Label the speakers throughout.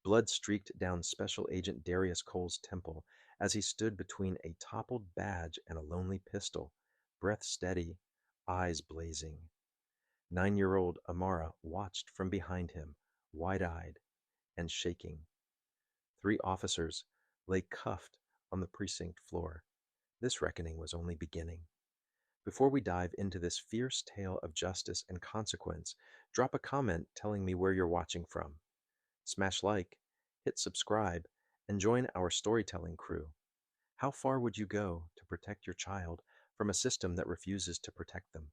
Speaker 1: Blood streaked down Special Agent Darius Cole's temple as he stood between a toppled badge and a lonely pistol, breath steady, eyes blazing. 9-year-old Amara watched from behind him, wide-eyed and shaking. 3 officers lay cuffed on the precinct floor. This reckoning was only beginning. Before we dive into this fierce tale of justice and consequence, drop a comment telling me where you're watching from. Smash like, hit subscribe, and join our storytelling crew. How far would you go to protect your child from a system that refuses to protect them?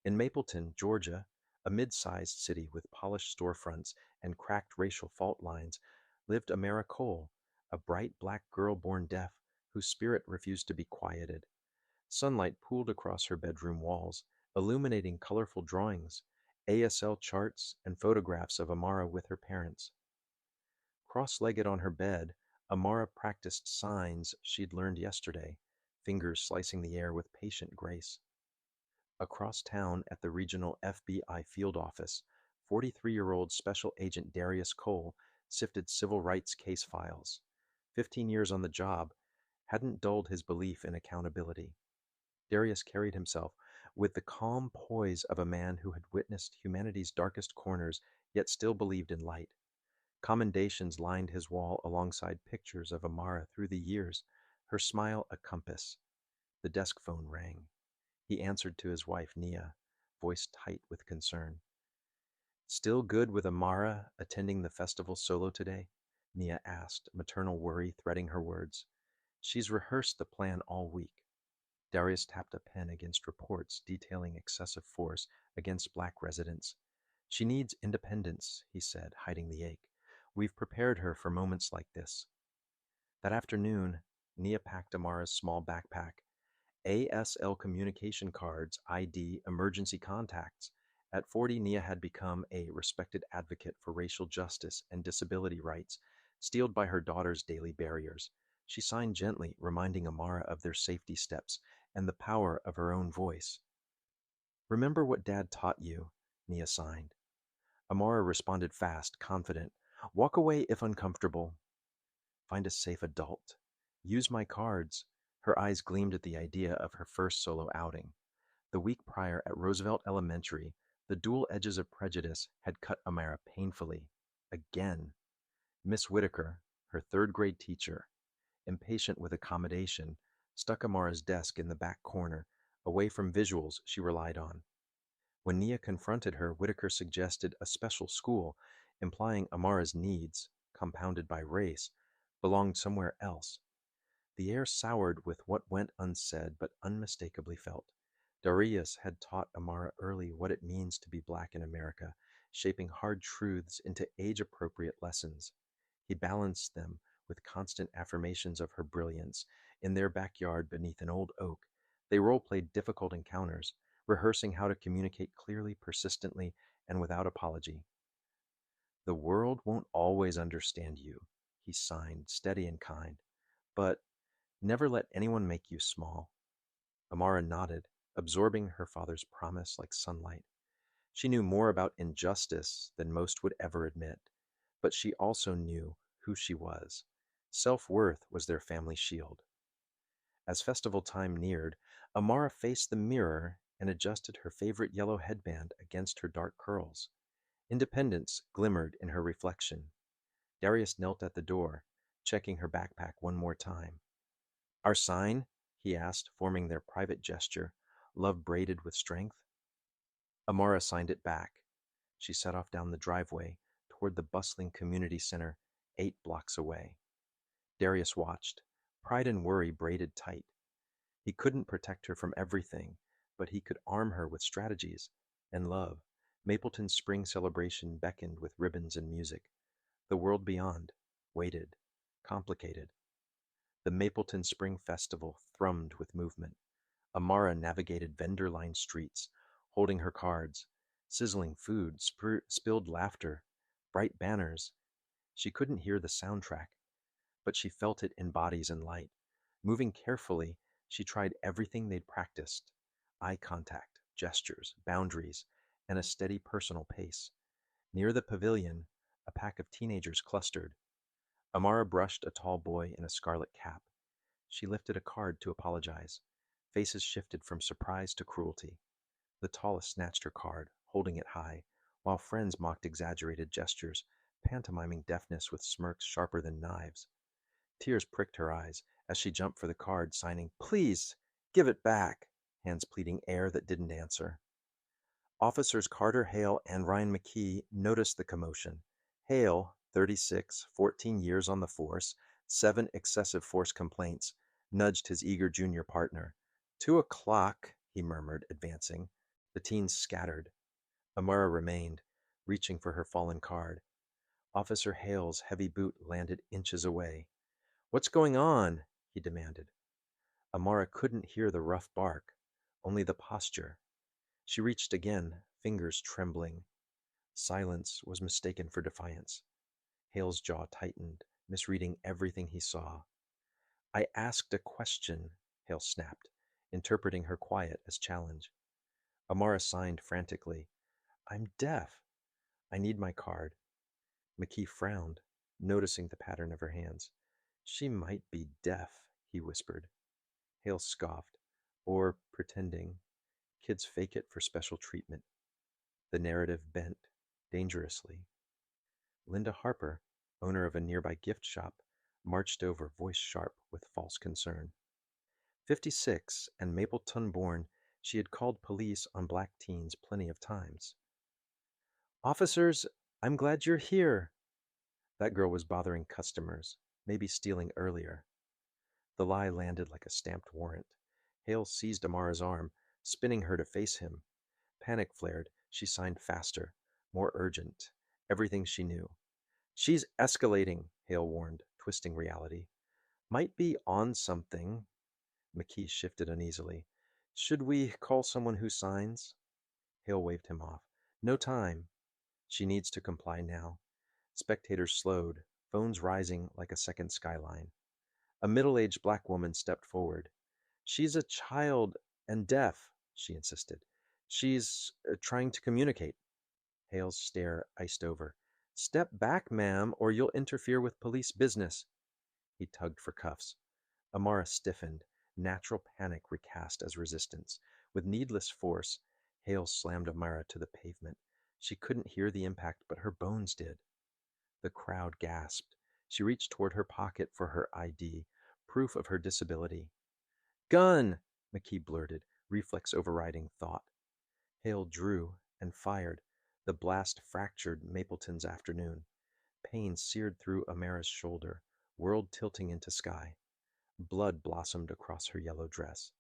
Speaker 1: In Mapleton, Georgia, a mid-sized city with polished storefronts and cracked racial fault lines, lived Amara Cole, a bright black girl born deaf whose spirit refused to be quieted. Sunlight pooled across her bedroom walls, illuminating colorful drawings, ASL charts, and photographs of Amara with her parents. Cross-legged on her bed, Amara practiced signs she'd learned yesterday, fingers slicing the air with patient grace. Across town at the regional FBI field office, 43-year-old Special Agent Darius Cole sifted civil rights case files. 15 years on the job hadn't dulled his belief in accountability. Darius carried himself with the calm poise of a man who had witnessed humanity's darkest corners yet still believed in light. Commendations lined his wall alongside pictures of Amara through the years, her smile a compass. The desk phone rang. He answered to his wife, Nia, voice tight with concern. "Still good with Amara attending the festival solo today?" Nia asked, maternal worry threading her words. "She's rehearsed the plan all week." Darius tapped a pen against reports detailing excessive force against black residents. "She needs independence," he said, hiding the ache. "We've prepared her for moments like this." That afternoon, Nia packed Amara's small backpack. ASL communication cards, ID, emergency contacts. At 40, Nia had become a respected advocate for racial justice and disability rights, steeled by her daughter's daily barriers. She signed gently, reminding Amara of their safety steps and the power of her own voice. "Remember what Dad taught you," Nia signed. Amara responded fast, confident. "Walk away if uncomfortable. Find a safe adult. Use my cards." Her eyes gleamed at the idea of her first solo outing. The week prior at Roosevelt Elementary, the dual edges of prejudice had cut Amara painfully. Again. Miss Whitaker, her third-grade teacher, impatient with accommodation, stuck Amara's desk in the back corner, away from visuals she relied on. When Nia confronted her, Whitaker suggested a special school, implying Amara's needs, compounded by race, belonged somewhere else. The air soured with what went unsaid but unmistakably felt. Darius had taught Amara early what it means to be black in America, shaping hard truths into age-appropriate lessons. He balanced them with constant affirmations of her brilliance. In their backyard beneath an old oak, they role-played difficult encounters, rehearsing how to communicate clearly, persistently, and without apology. "The world won't always understand you," he signed, steady and kind, "but never let anyone make you small." Amara nodded, absorbing her father's promise like sunlight. She knew more about injustice than most would ever admit, but she also knew who she was. Self-worth was their family shield. As festival time neared, Amara faced the mirror and adjusted her favorite yellow headband against her dark curls. Independence glimmered in her reflection. Darius knelt at the door, checking her backpack one more time. "Our sign?" he asked, forming their private gesture, love braided with strength. Amara signed it back. She set off down the driveway toward the bustling community center 8 blocks away. Darius watched, pride and worry braided tight. He couldn't protect her from everything, but he could arm her with strategies and love. Mapleton's spring celebration beckoned with ribbons and music. The world beyond waited, complicated. The Mapleton Spring Festival thrummed with movement. Amara navigated vendor-lined streets, holding her cards, sizzling food, spilled laughter, bright banners. She couldn't hear the soundtrack, but she felt it in bodies and light. Moving carefully, she tried everything they'd practiced: eye contact, gestures, boundaries, and a steady personal pace. Near the pavilion, a pack of teenagers clustered. Amara brushed a tall boy in a scarlet cap. She lifted a card to apologize. Faces shifted from surprise to cruelty. The tallest snatched her card, holding it high, while friends mocked exaggerated gestures, pantomiming deafness with smirks sharper than knives. Tears pricked her eyes as she jumped for the card, signing, "Please, give it back," hands pleading air that didn't answer. Officers Carter Hale and Ryan McKee noticed the commotion. Hale, 36, 14 years on the force, 7 excessive force complaints, nudged his eager junior partner. 2 o'clock, he murmured, advancing. The teens scattered. Amara remained, reaching for her fallen card. Officer Hale's heavy boot landed inches away. "What's going on?" he demanded. Amara couldn't hear the rough bark, only the posture. She reached again, fingers trembling. Silence was mistaken for defiance. Hale's jaw tightened, misreading everything he saw. "I asked a question," Hale snapped, interpreting her quiet as challenge. Amara signed frantically. "I'm deaf. I need my card." McKee frowned, noticing the pattern of her hands. "She might be deaf," he whispered. Hale scoffed. "Or pretending. Kids fake it for special treatment." The narrative bent, dangerously. Linda Harper, owner of a nearby gift shop, marched over, voice sharp with false concern. 56 and Mapleton born, she had called police on black teens plenty of times. "Officers, I'm glad you're here." That girl was bothering customers, maybe stealing earlier. The lie landed like a stamped warrant. Hale seized Amara's arm, spinning her to face him. Panic flared. She signed faster, more urgent, everything she knew. "She's escalating," Hale warned, twisting reality. "Might be on something." McKee shifted uneasily. "Should we call someone who signs?" Hale waved him off. "No time. She needs to comply now." Spectators slowed, phones rising like a second skyline. A middle-aged black woman stepped forward. "She's a child and deaf," she insisted. "She's trying to communicate." Hale's stare iced over. "Step back, ma'am, or you'll interfere with police business." He tugged for cuffs. Amara stiffened, natural panic recast as resistance. With needless force, Hale slammed Amara to the pavement. She couldn't hear the impact, but her bones did. The crowd gasped. She reached toward her pocket for her ID, proof of her disability. "Gun!" McKee blurted, reflex overriding thought. Hale drew and fired. The blast fractured Mapleton's afternoon. Pain seared through Amara's shoulder, world tilting into sky. Blood blossomed across her yellow dress.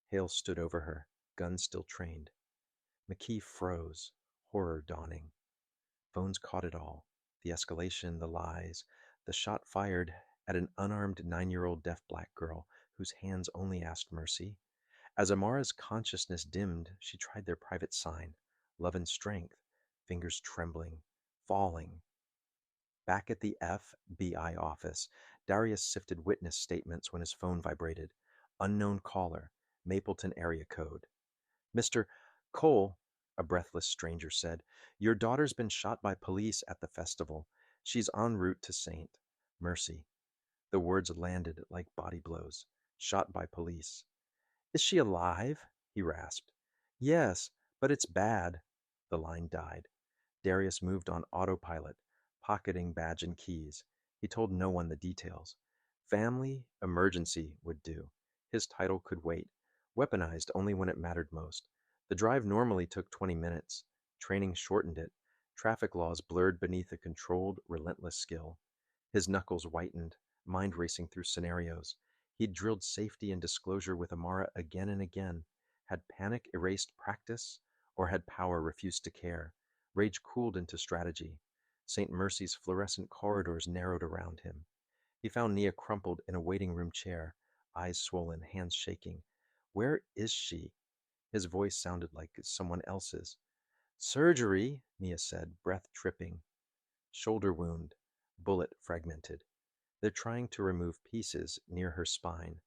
Speaker 1: Hale stood over her, gun still trained. McKee froze, horror dawning. Phones caught it all. The escalation, the lies, the shot fired at an unarmed 9-year-old deaf black girl whose hands only asked mercy. As Amara's consciousness dimmed, she tried their private sign, love and strength, fingers trembling, falling. Back at the FBI office, Darius sifted witness statements when his phone vibrated. Unknown caller, Mapleton area code. "Mr. Cole," a breathless stranger said, "your daughter's been shot by police at the festival. She's en route to St. Mercy." The words landed like body blows. "Shot by police." "Is she alive?" he rasped. "Yes, but it's bad." The line died. Darius moved on autopilot, pocketing badge and keys. He told no one the details. Family, emergency would do. His title could wait, weaponized only when it mattered most. The drive normally took 20 minutes. Training shortened it. Traffic laws blurred beneath a controlled, relentless skill. His knuckles whitened, mind racing through scenarios. He'd drilled safety and disclosure with Amara again and again. Had panic erased practice, or had power refused to care? Rage cooled into strategy. St. Mercy's fluorescent corridors narrowed around him. He found Nia crumpled in a waiting room chair, eyes swollen, hands shaking. "Where is she?" His voice sounded like someone else's. "Surgery," Nia said, breath tripping. "Shoulder wound, bullet fragmented. They're trying to remove pieces near her spine."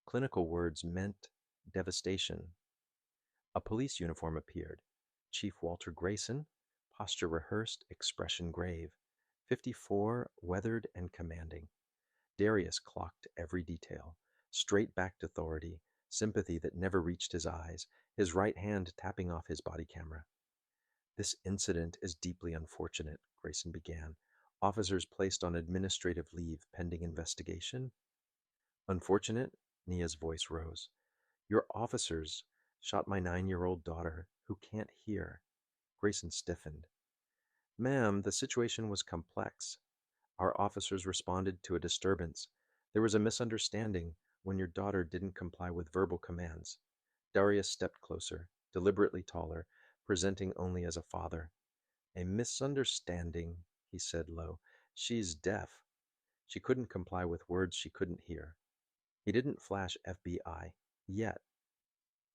Speaker 1: Clinical words meant devastation. A police uniform appeared. Chief Walter Grayson, posture rehearsed, expression grave. 54, weathered and commanding. Darius clocked every detail. Straight-backed authority, sympathy that never reached his eyes, his right hand tapping off his body camera. This incident is deeply unfortunate, Grayson began. Officers placed on administrative leave pending investigation. Unfortunate? Nia's voice rose. Your officers shot my 9-year-old daughter, who can't hear. Grayson stiffened. Ma'am, the situation was complex. Our officers responded to a disturbance. There was a misunderstanding when your daughter didn't comply with verbal commands. Darius stepped closer, deliberately taller, presenting only as a father. A misunderstanding, he said low. She's deaf. She couldn't comply with words she couldn't hear. He didn't flash FBI. Yet.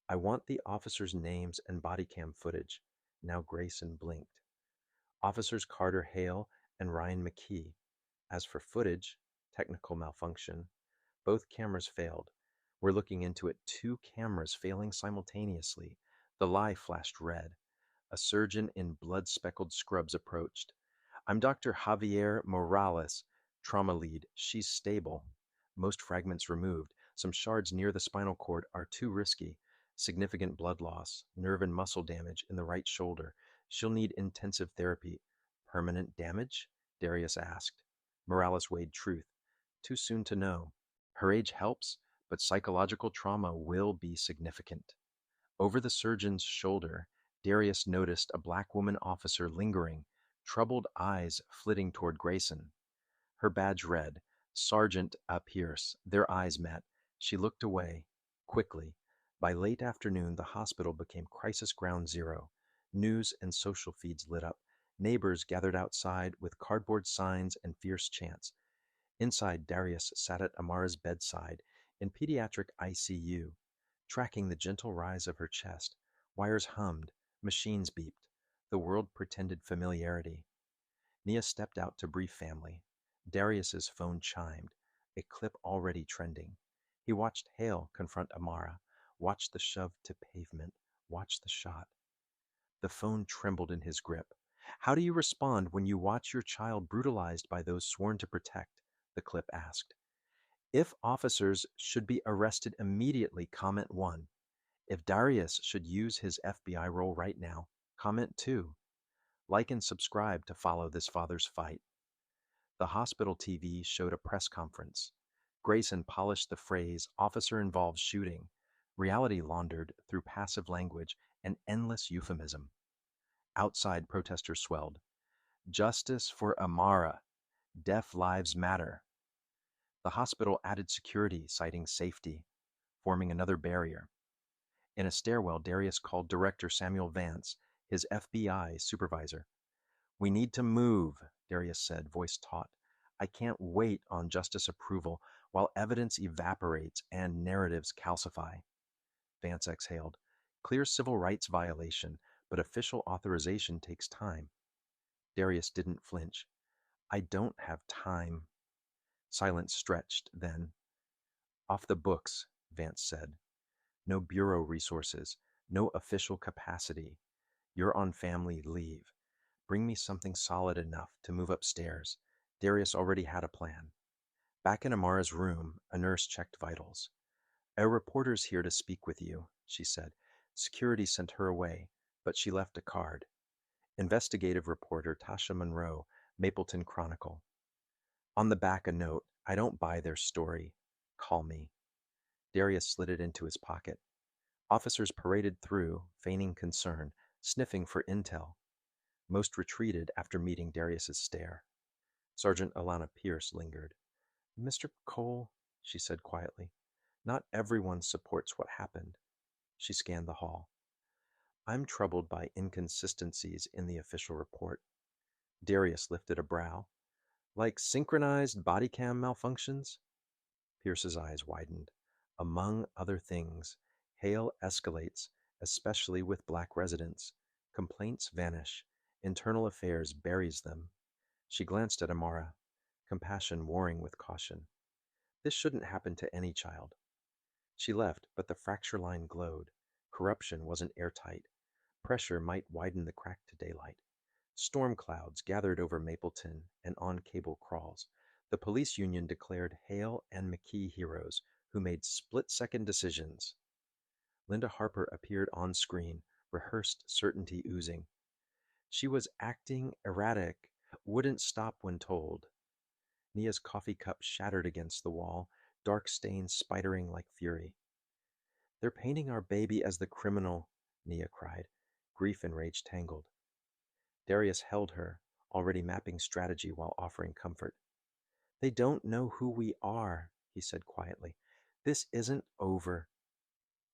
Speaker 1: I want the officers' names and body cam footage. Now Grayson blinked. Officers Carter Hale and Ryan McKee. As for footage, technical malfunction, both cameras failed. We're looking into it. Two cameras failing simultaneously. The lie flashed red. A surgeon in blood-speckled scrubs approached. I'm Dr. Javier Morales, trauma lead. She's stable. Most fragments removed. Some shards near the spinal cord are too risky. Significant blood loss, nerve and muscle damage in the right shoulder. She'll need intensive therapy. Permanent damage? Darius asked. Morales weighed truth. Too soon to know. Her age helps, but psychological trauma will be significant. Over the surgeon's shoulder, Darius noticed a black woman officer lingering, troubled eyes flitting toward Grayson. Her badge read, Sergeant Pierce. Their eyes met. She looked away, quickly. By late afternoon, the hospital became crisis ground zero. News and social feeds lit up. Neighbors gathered outside with cardboard signs and fierce chants. Inside, Darius sat at Amara's bedside in pediatric ICU, tracking the gentle rise of her chest. Wires hummed, machines beeped. The world pretended familiarity. Nia stepped out to brief family. Darius's phone chimed, a clip already trending. He watched Hale confront Amara, watched the shove to pavement, watched the shot. The phone trembled in his grip. How do you respond when you watch your child brutalized by those sworn to protect? The clip asked. If officers should be arrested immediately, comment 1. If Darius should use his FBI role right now, comment 2. Like and subscribe to follow this father's fight. The hospital TV showed a press conference. Grayson polished the phrase, officer-involved shooting. Reality laundered through passive language and endless euphemism. Outside, protesters swelled. Justice for Amara. Deaf lives matter. The hospital added security, citing safety, forming another barrier. In a stairwell, Darius called Director Samuel Vance, his FBI supervisor. We need to move, Darius said, voice taut. I can't wait on justice approval while evidence evaporates and narratives calcify. Vance exhaled. Clear civil rights violation, but official authorization takes time. Darius didn't flinch. I don't have time. Silence stretched, then. Off the books, Vance said. No bureau resources, no official capacity. You're on family leave. Bring me something solid enough to move upstairs. Darius already had a plan. Back in Amara's room, a nurse checked vitals. A reporter's here to speak with you, she said. Security sent her away, but she left a card. Investigative reporter Tasha Monroe, Mapleton Chronicle. On the back a note, I don't buy their story. Call me. Darius slid it into his pocket. Officers paraded through, feigning concern, sniffing for intel. Most retreated after meeting Darius's stare. Sergeant Alana Pierce lingered. Mr. Cole, she said quietly, not everyone supports what happened. She scanned the hall. I'm troubled by inconsistencies in the official report. Darius lifted a brow. Like synchronized body cam malfunctions? Pierce's eyes widened. Among other things, Hale escalates, especially with black residents. Complaints vanish. Internal affairs buries them. She glanced at Amara, compassion warring with caution. This shouldn't happen to any child. She left, but the fracture line glowed. Corruption wasn't airtight. Pressure might widen the crack to daylight. Storm clouds gathered over Mapleton and on cable crawls. The police union declared Hale and McKee heroes who made split-second decisions. Linda Harper appeared on screen, rehearsed certainty oozing. She was acting erratic, wouldn't stop when told. Nia's coffee cup shattered against the wall, dark stains spidering like fury. They're painting our baby as the criminal, Nia cried, grief and rage tangled. Darius held her, already mapping strategy while offering comfort. They don't know who we are, he said quietly. This isn't over.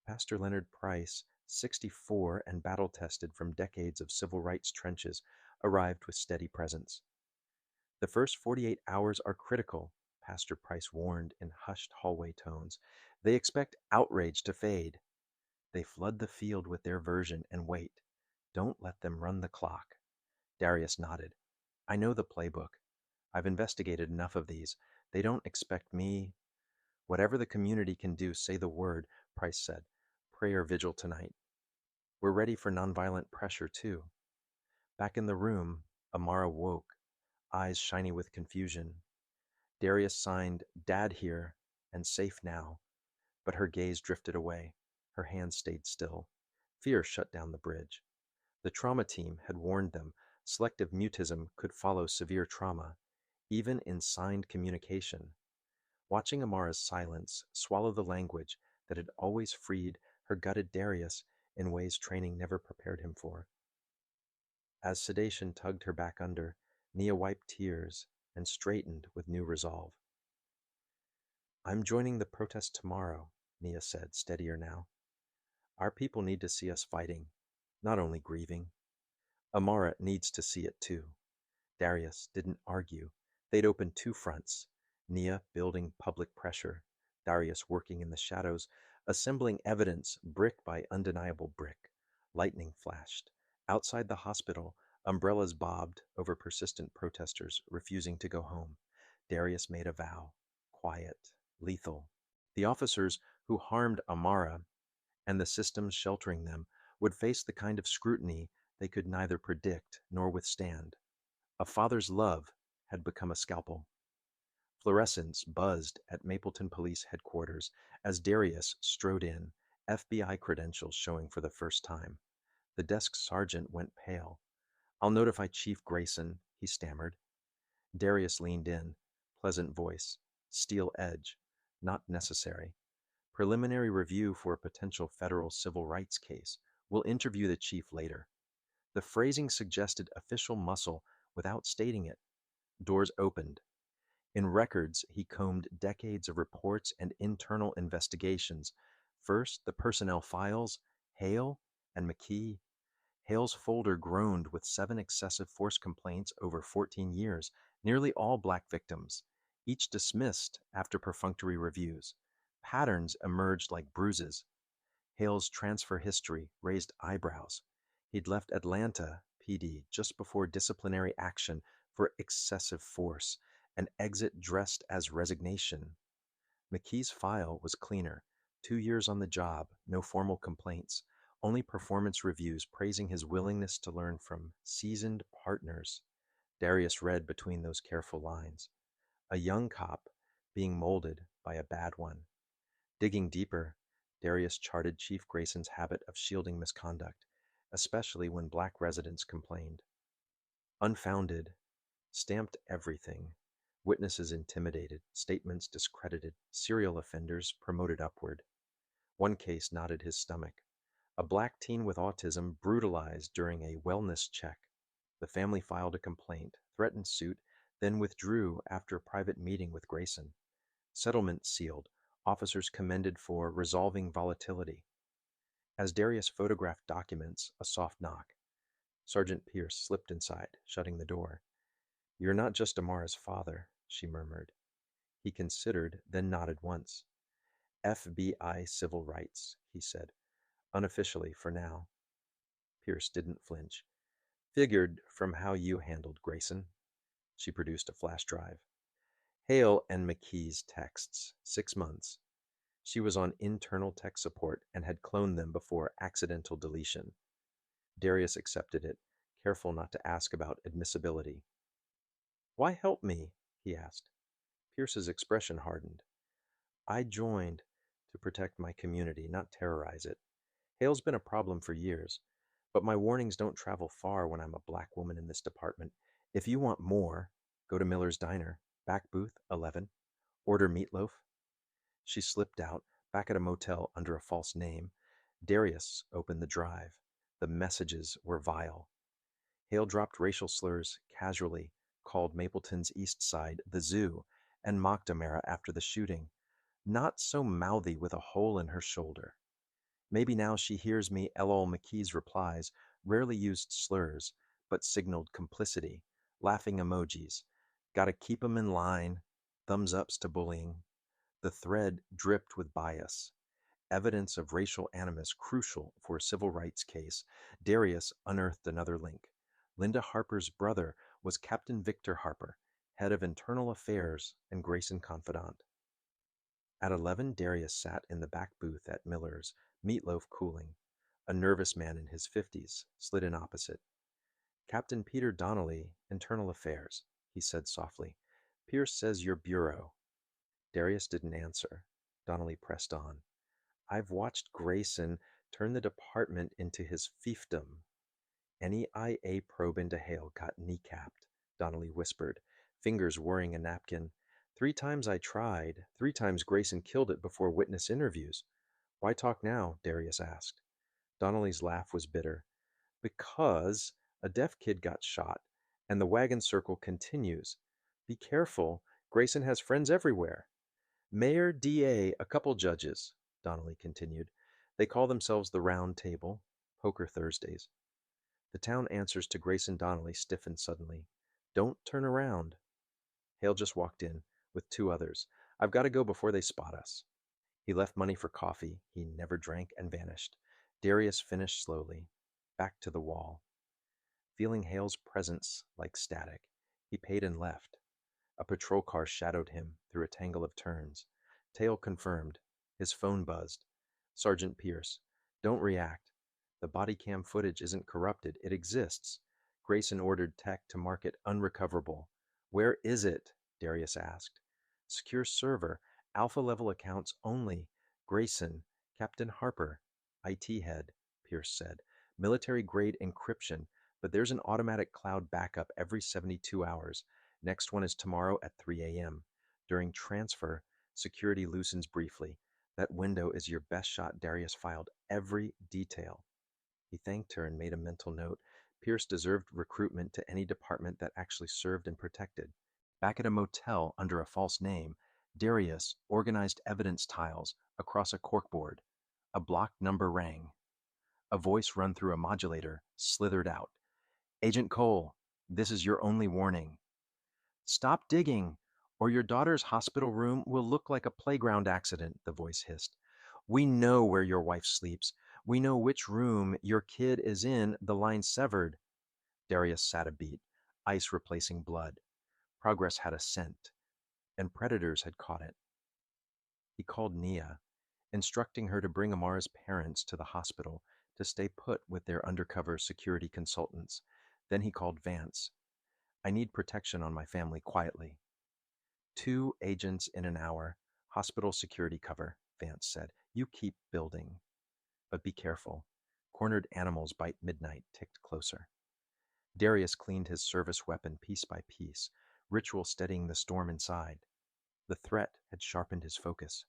Speaker 1: Pastor Leonard Price, 64 and battle-tested from decades of civil rights trenches, arrived with steady presence. The first 48 hours are critical, Pastor Price warned in hushed hallway tones. They expect outrage to fade. They flood the field with their version and wait. Don't let them run the clock. Darius nodded. I know the playbook. I've investigated enough of these. They don't expect me. Whatever the community can do, say the word, Price said. Prayer vigil tonight. We're ready for nonviolent pressure, too. Back in the room, Amara woke, eyes shiny with confusion. Darius signed, Dad here, and safe now. But her gaze drifted away. Her hands stayed still. Fear shut down the bridge. The trauma team had warned them selective mutism could follow severe trauma, even in signed communication. Watching Amara's silence swallow the language that had always freed her gutted Darius in ways training never prepared him for. As sedation tugged her back under, Nia wiped tears and straightened with new resolve. I'm joining the protest tomorrow, Nia said, steadier now. Our people need to see us fighting, not only grieving. Amara needs to see it too. Darius didn't argue. They'd opened two fronts, Nia building public pressure, Darius working in the shadows, assembling evidence brick by undeniable brick. Lightning flashed. Outside the hospital, umbrellas bobbed over persistent protesters refusing to go home. Darius made a vow, quiet, lethal. The officers who harmed Amara and the systems sheltering them would face the kind of scrutiny they could neither predict nor withstand. A father's love had become a scalpel. Fluorescents buzzed at Mapleton Police Headquarters as Darius strode in, FBI credentials showing for the first time. The desk sergeant went pale. I'll notify Chief Grayson, he stammered. Darius leaned in, pleasant voice, steel edge, not necessary. Preliminary review for a potential federal civil rights case. We'll interview the chief later. The phrasing suggested official muscle without stating it. Doors opened. In records, he combed decades of reports and internal investigations. First, the personnel files, Hale and McKee. Hale's folder groaned with 7 excessive force complaints over 14 years, nearly all black victims, each dismissed after perfunctory reviews. Patterns emerged like bruises. Hale's transfer history raised eyebrows. He'd left Atlanta PD just before disciplinary action for excessive force, an exit dressed as resignation. McKee's file was cleaner. 2 years on the job, no formal complaints, only performance reviews praising his willingness to learn from seasoned partners. Darius read between those careful lines. A young cop being molded by a bad one. Digging deeper, Darius charted Chief Grayson's habit of shielding misconduct, especially when black residents complained. Unfounded, stamped everything. Witnesses intimidated, statements discredited, serial offenders promoted upward. One case knotted his stomach. A black teen with autism brutalized during a wellness check. The family filed a complaint, threatened suit, then withdrew after a private meeting with Grayson. Settlement sealed. Officers commended for resolving volatility. As Darius photographed documents, a soft knock. Sergeant Pierce slipped inside, shutting the door. You're not just Amara's father, she murmured. He considered, then nodded once. FBI civil rights, he said, unofficially for now. Pierce didn't flinch. Figured from how you handled Grayson. She produced a flash drive. Hale and McKee's texts, 6 months. She was on internal tech support and had cloned them before accidental deletion. Darius accepted it, careful not to ask about admissibility. Why help me? He asked. Pierce's expression hardened. I joined to protect my community, not terrorize it. Hale's been a problem for years, but my warnings don't travel far when I'm a black woman in this department. If you want more, go to Miller's Diner, back booth 11, order meatloaf. She slipped out, back at a motel under a false name. Darius opened the drive. The messages were vile. Hale dropped racial slurs casually, called Mapleton's east side the zoo, and mocked Amara after the shooting. Not so mouthy with a hole in her shoulder. Maybe now she hears me. L.O. McKee's replies rarely used slurs, but signaled complicity, laughing emojis. Gotta keep 'em in line, thumbs ups to bullying. The thread dripped with bias, evidence of racial animus crucial for a civil rights case. Darius unearthed another link. Linda Harper's brother was Captain Victor Harper, head of internal affairs and Grayson confidant. At 11, Darius sat in the back booth at Miller's, meatloaf cooling. A nervous man in his 50s slid in opposite. Captain Peter Donnelly, Internal Affairs, he said softly. Pierce says your bureau. Darius didn't answer. Donnelly pressed on. I've watched Grayson turn the department into his fiefdom. Any IA probe into Hale got kneecapped, Donnelly whispered, fingers whirring a napkin. 3 times I tried. 3 times Grayson killed it before witness interviews. Why talk now? Darius asked. Donnelly's laugh was bitter. Because a deaf kid got shot, and the wagon circle continues. Be careful. Grayson has friends everywhere. Mayor, DA, a couple judges, Donnelly continued. They call themselves the Round Table, Poker Thursdays. The town answers to Grayson Donnelly stiffened suddenly. Don't turn around. Hale just walked in, with 2 others. I've got to go before they spot us. He left money for coffee he never drank and vanished. Darius finished slowly, back to the wall. Feeling Hale's presence like static, he paid and left. A patrol car shadowed him through a tangle of turns. Tail confirmed. His phone buzzed. Sergeant Pierce. Don't react. The body cam footage isn't corrupted. It exists. Grayson ordered tech to mark it unrecoverable. Where is it? Darius asked. Secure server. Alpha level accounts only. Grayson. Captain Harper. IT head, Pierce said. Military grade encryption, but there's an automatic cloud backup every 72 hours. Next one is tomorrow at 3 a.m. During transfer, security loosens briefly. That window is your best shot. Darius filed every detail. He thanked her and made a mental note. Pierce deserved recruitment to any department that actually served and protected. Back at a motel under a false name, Darius organized evidence tiles across a corkboard. A block number rang. A voice run through a modulator slithered out. Agent Cole, this is your only warning. Stop digging, or your daughter's hospital room will look like a playground accident, the voice hissed. We know where your wife sleeps. We know which room your kid is in. The line severed. Darius sat a beat, ice replacing blood. Progress had a scent, and predators had caught it. He called Nia, instructing her to bring Amara's parents to the hospital to stay put with their undercover security consultants. Then he called Vance. I need protection on my family quietly. 2 agents in an hour. Hospital security cover, Vance said. You keep building. But be careful. Cornered animals bite midnight ticked closer. Darius cleaned his service weapon piece by piece, ritual steadying the storm inside. The threat had sharpened his focus.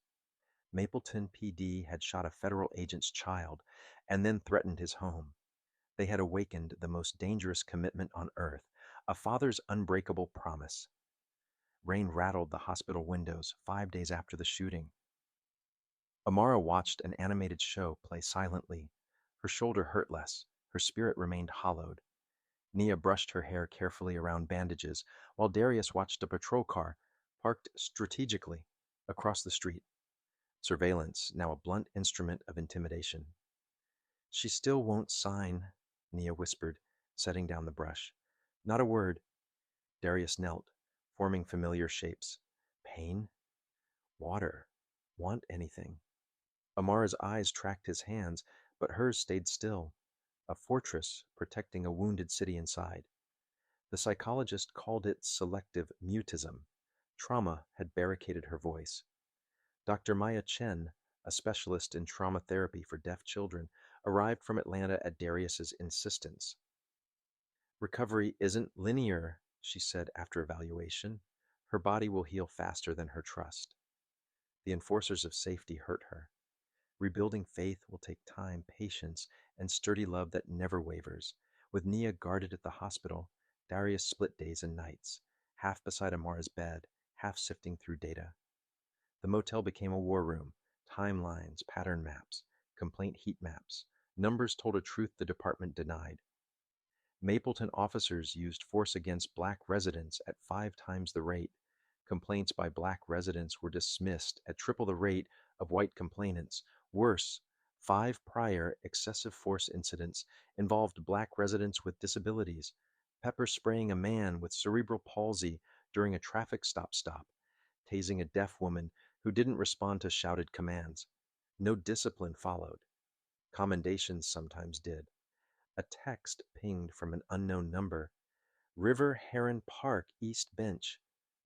Speaker 1: Mapleton PD had shot a federal agent's child and then threatened his home. They had awakened the most dangerous commitment on earth, a father's unbreakable promise. Rain rattled the hospital windows 5 days after the shooting. Amara watched an animated show play silently. Her shoulder hurt less. Her spirit remained hollowed. Nia brushed her hair carefully around bandages, while Darius watched a patrol car, parked strategically, across the street. Surveillance, now a blunt instrument of intimidation. She still won't sign, Nia whispered, setting down the brush. Not a word. Darius knelt, forming familiar shapes. Pain? Water. Want anything. Amara's eyes tracked his hands, but hers stayed still. a fortress protecting a wounded city inside. The psychologist called it selective mutism. Trauma had barricaded her voice. Dr. Maya Chen, a specialist in trauma therapy for deaf children, arrived from Atlanta at Darius's insistence. Recovery isn't linear, she said after evaluation. Her body will heal faster than her trust. The enforcers of safety hurt her. Rebuilding faith will take time, patience, and sturdy love that never wavers. With Nia guarded at the hospital, Darius split days and nights, half beside Amara's bed, half sifting through data. The motel became a war room. Timelines, pattern maps, complaint heat maps. Numbers told a truth the department denied. Mapleton officers used force against black residents at 5 times the rate. Complaints by black residents were dismissed at triple the rate of white complainants. Worse, 5 prior excessive force incidents involved black residents with disabilities, pepper spraying a man with cerebral palsy during a traffic stop, tasing a deaf woman who didn't respond to shouted commands. No discipline followed. Commendations sometimes did. A text pinged from an unknown number. River Heron Park, East Bench.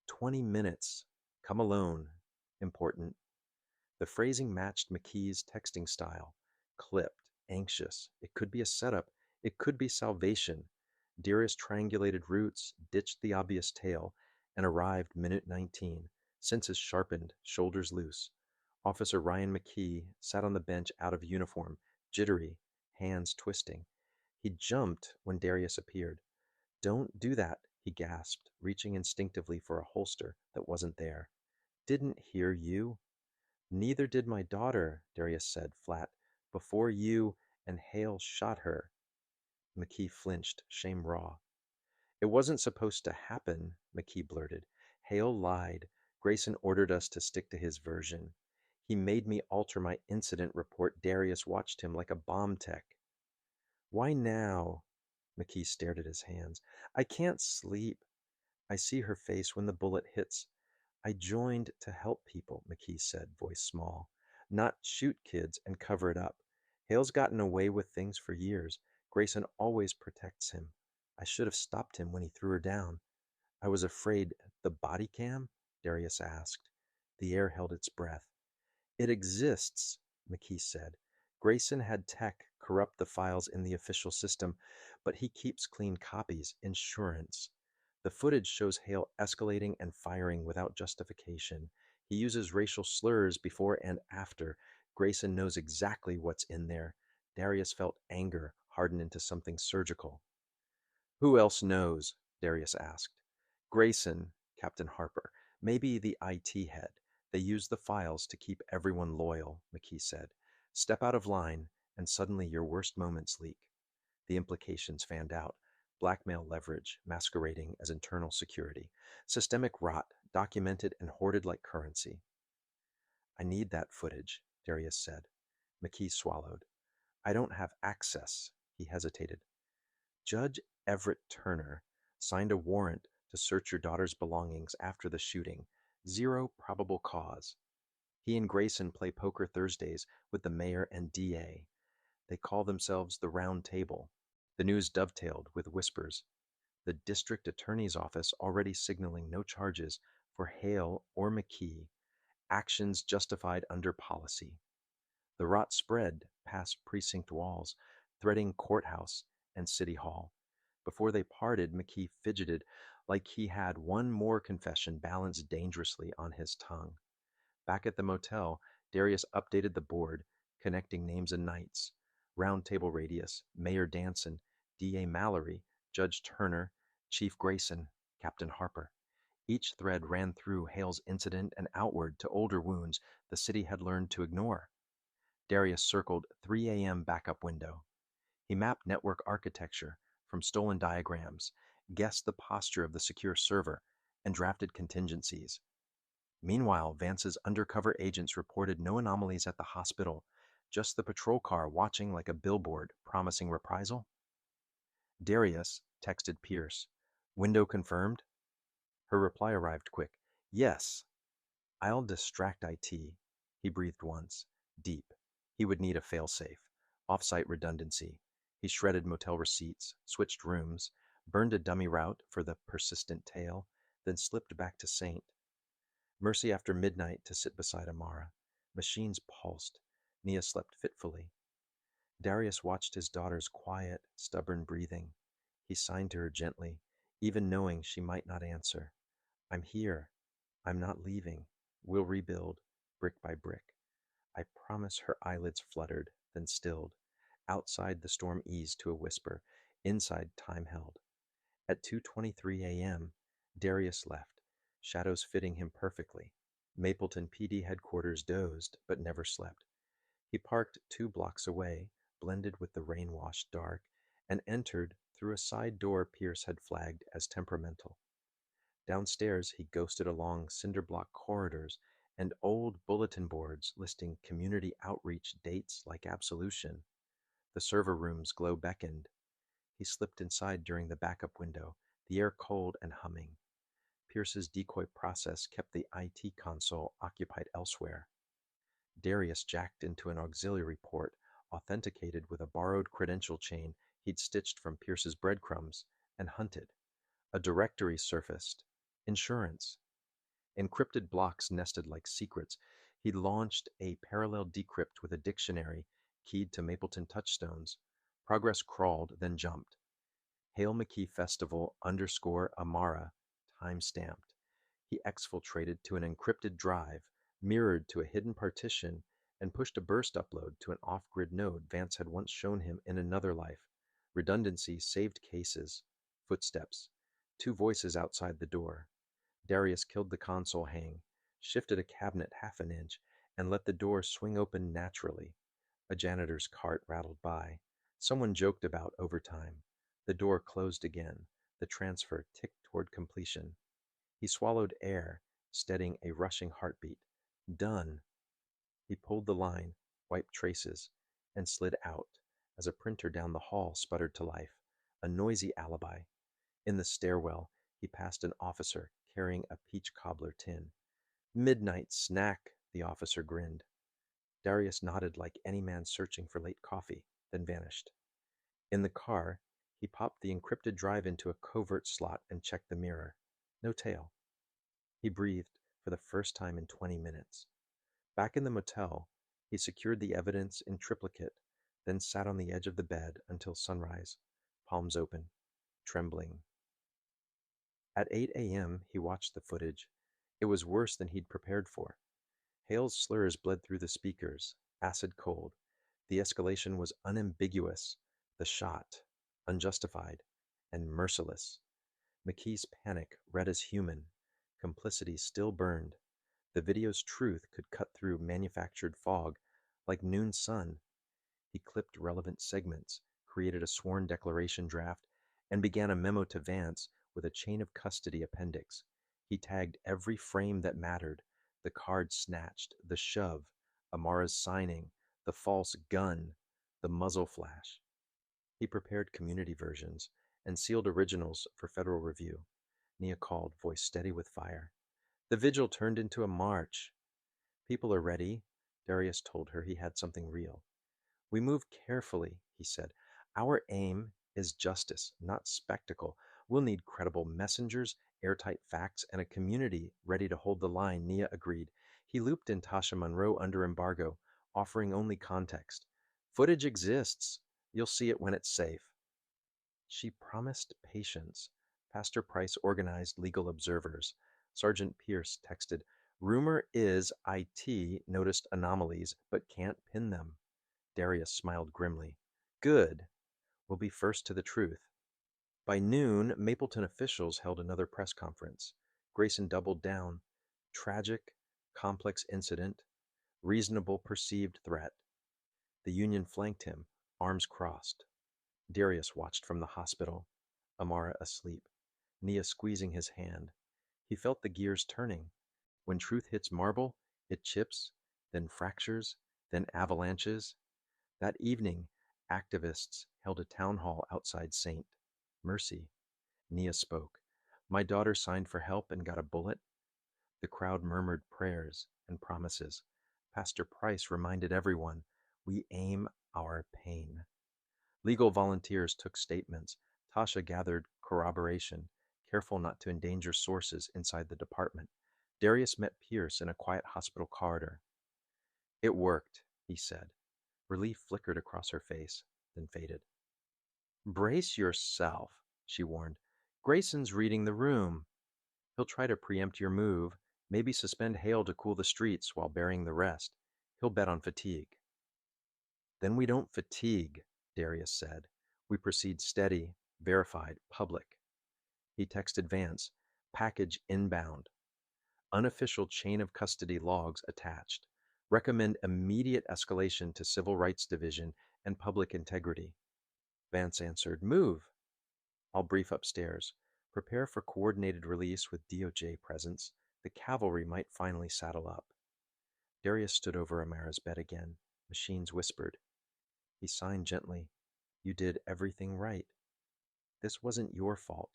Speaker 1: 20 minutes. Come alone. Important. The phrasing matched McKee's texting style. Clipped, anxious. It could be a setup. It could be salvation. Darius triangulated routes, ditched the obvious tail, and arrived minute 19. Senses sharpened, shoulders loose. Officer Ryan McKee sat on the bench out of uniform, jittery, hands twisting. He jumped when Darius appeared. "Don't do that," he gasped, reaching instinctively for a holster that wasn't there. "Didn't hear you." "Neither did my daughter," Darius said, flat. "Before you and Hale shot her." McKee flinched, shame raw. "It wasn't supposed to happen," McKee blurted. "Hale lied. Grayson ordered us to stick to his version. He made me alter my incident report." Darius watched him like a bomb tech. "Why now?" McKee stared at his hands. "I can't sleep. I see her face when the bullet hits." "I joined to help people," McKee said, voice small. "Not shoot kids and cover it up. Hale's gotten away with things for years. Grayson always protects him. I should have stopped him when he threw her down." "I was afraid." "The body cam?" Darius asked. The air held its breath. "It exists," McKee said. "Grayson had tech corrupt the files in the official system, but he keeps clean copies. Insurance. The footage shows Hale escalating and firing without justification. He uses racial slurs before and after. Grayson knows exactly what's in there." Darius felt anger harden into something surgical. "Who else knows?" Darius asked. "Grayson, Captain Harper, maybe the IT head. They use the files to keep everyone loyal," McKee said. "Step out of line, and suddenly your worst moments leak." The implications fanned out. Blackmail leverage, masquerading as internal security. Systemic rot, documented and hoarded like currency. "I need that footage," Darius said. McKee swallowed. "I don't have access." He hesitated. "Judge Everett Turner signed a warrant to search your daughter's belongings after the shooting. Zero probable cause. He and Grayson play poker Thursdays with the mayor and DA. They call themselves the Round Table." The news dovetailed with whispers. The district attorney's office already signaling no charges for Hale or McKee. Actions justified under policy. The rot spread past precinct walls, threading courthouse and city hall. Before they parted, McKee fidgeted like he had one more confession balanced dangerously on his tongue. Back at the motel, Darius updated the board, connecting names and nights. Round Table Radius, Mayor Danson, DA Mallory, Judge Turner, Chief Grayson, Captain Harper. Each thread ran through Hale's incident and outward to older wounds the city had learned to ignore. Darius circled 3 a.m. backup window. He mapped network architecture from stolen diagrams, guessed the posture of the secure server, and drafted contingencies. Meanwhile, Vance's undercover agents reported no anomalies at the hospital, just the patrol car watching like a billboard promising reprisal. Darius texted Pierce. "Window confirmed?" Her reply arrived quick. "Yes." "I'll distract IT." He breathed once, deep. He would need a failsafe, off-site redundancy. He shredded motel receipts, switched rooms, burned a dummy route for the persistent tale, then slipped back to Saint. Mercy after midnight to sit beside Amara. Machines pulsed. Nia slept fitfully. Darius watched his daughter's quiet, stubborn breathing. He signed to her gently, even knowing she might not answer. I'm here. I'm not leaving. We'll rebuild, brick by brick. I promise. Her eyelids fluttered, then stilled. Outside, the storm eased to a whisper. Inside, time held. At 2:23 a.m., Darius left, shadows fitting him perfectly. Mapleton PD headquarters dozed, but never slept. He parked 2 blocks away, blended with the rain-washed dark, and entered through a side door Pierce had flagged as temperamental. Downstairs, he ghosted along cinder-block corridors and old bulletin boards listing community outreach dates like absolution. The server room's glow beckoned. He slipped inside during the backup window, the air cold and humming. Pierce's decoy process kept the IT console occupied elsewhere. Darius jacked into an auxiliary port, authenticated with a borrowed credential chain he'd stitched from Pierce's breadcrumbs, and hunted. A directory surfaced. Insurance. Encrypted blocks nested like secrets. He launched a parallel decrypt with a dictionary keyed to Mapleton touchstones. Progress crawled, then jumped. Hail McKee Festival _ Amara, time stamped. He exfiltrated to an encrypted drive, mirrored to a hidden partition, and pushed a burst upload to an off-grid node Vance had once shown him in another life. Redundancy saved cases. Footsteps. 2 voices outside the door. Darius killed the console hang, shifted a cabinet half an inch, and let the door swing open naturally. A janitor's cart rattled by. Someone joked about overtime. The door closed again. The transfer ticked toward completion. He swallowed air, steadying a rushing heartbeat. Done. He pulled the line, wiped traces, and slid out as a printer down the hall sputtered to life. A noisy alibi. In the stairwell, he passed an officer carrying a peach cobbler tin. Midnight snack, the officer grinned. Darius nodded like any man searching for late coffee, then vanished. In the car, he popped the encrypted drive into a covert slot and checked the mirror. No tail. He breathed for the first time in 20 minutes. Back in the motel, he secured the evidence in triplicate, then sat on the edge of the bed until sunrise, palms open, trembling. At 8 a.m., he watched the footage. It was worse than he'd prepared for. Hale's slurs bled through the speakers, acid cold. The escalation was unambiguous. The shot, unjustified, and merciless. McKee's panic read as human. Complicity still burned. The video's truth could cut through manufactured fog like noon sun. He clipped relevant segments, created a sworn declaration draft, and began a memo to Vance with a chain of custody appendix. He tagged every frame that mattered: the card snatched, the shove, Amara's signing, the false gun, the muzzle flash. He prepared community versions and sealed originals for federal review. Nia called, voice steady with fire. The vigil turned into a march. People are ready, Darius told her he had something real. We move carefully, he said. Our aim is justice, not spectacle. We'll need credible messengers, airtight facts, and a community ready to hold the line, Nia agreed. He looped in Tasha Monroe under embargo, offering only context. Footage exists. You'll see it when it's safe. She promised patience. Pastor Price organized legal observers. Sergeant Pierce texted, Rumor is IT noticed anomalies, but can't pin them. Darius smiled grimly. Good. We'll be first to the truth. By noon, Mapleton officials held another press conference. Grayson doubled down. Tragic, complex incident, reasonable perceived threat. The Union flanked him, arms crossed. Darius watched from the hospital, Amara asleep, Nia squeezing his hand. He felt the gears turning. When truth hits marble, it chips, then fractures, then avalanches. That evening, activists held a town hall outside St. Mercy. Nia spoke. My daughter signed for help and got a bullet. The crowd murmured prayers and promises. Pastor Price reminded everyone, we aim our pain. Legal volunteers took statements. Tasha gathered corroboration, careful not to endanger sources inside the department. Darius met Pierce in a quiet hospital corridor. It worked, he said. Relief flickered across her face, then faded. Brace yourself, she warned. Grayson's reading the room. He'll try to preempt your move, maybe suspend Hale to cool the streets while burying the rest. He'll bet on fatigue. Then we don't fatigue, Darius said. We proceed steady, verified, public. He texted Vance, package inbound. Unofficial chain of custody logs attached. Recommend immediate escalation to Civil Rights Division and Public Integrity. Vance answered, move. I'll brief upstairs. Prepare for coordinated release with DOJ presence. The cavalry might finally saddle up. Darius stood over Amara's bed again. Machines whispered. He signed gently. You did everything right. This wasn't your fault.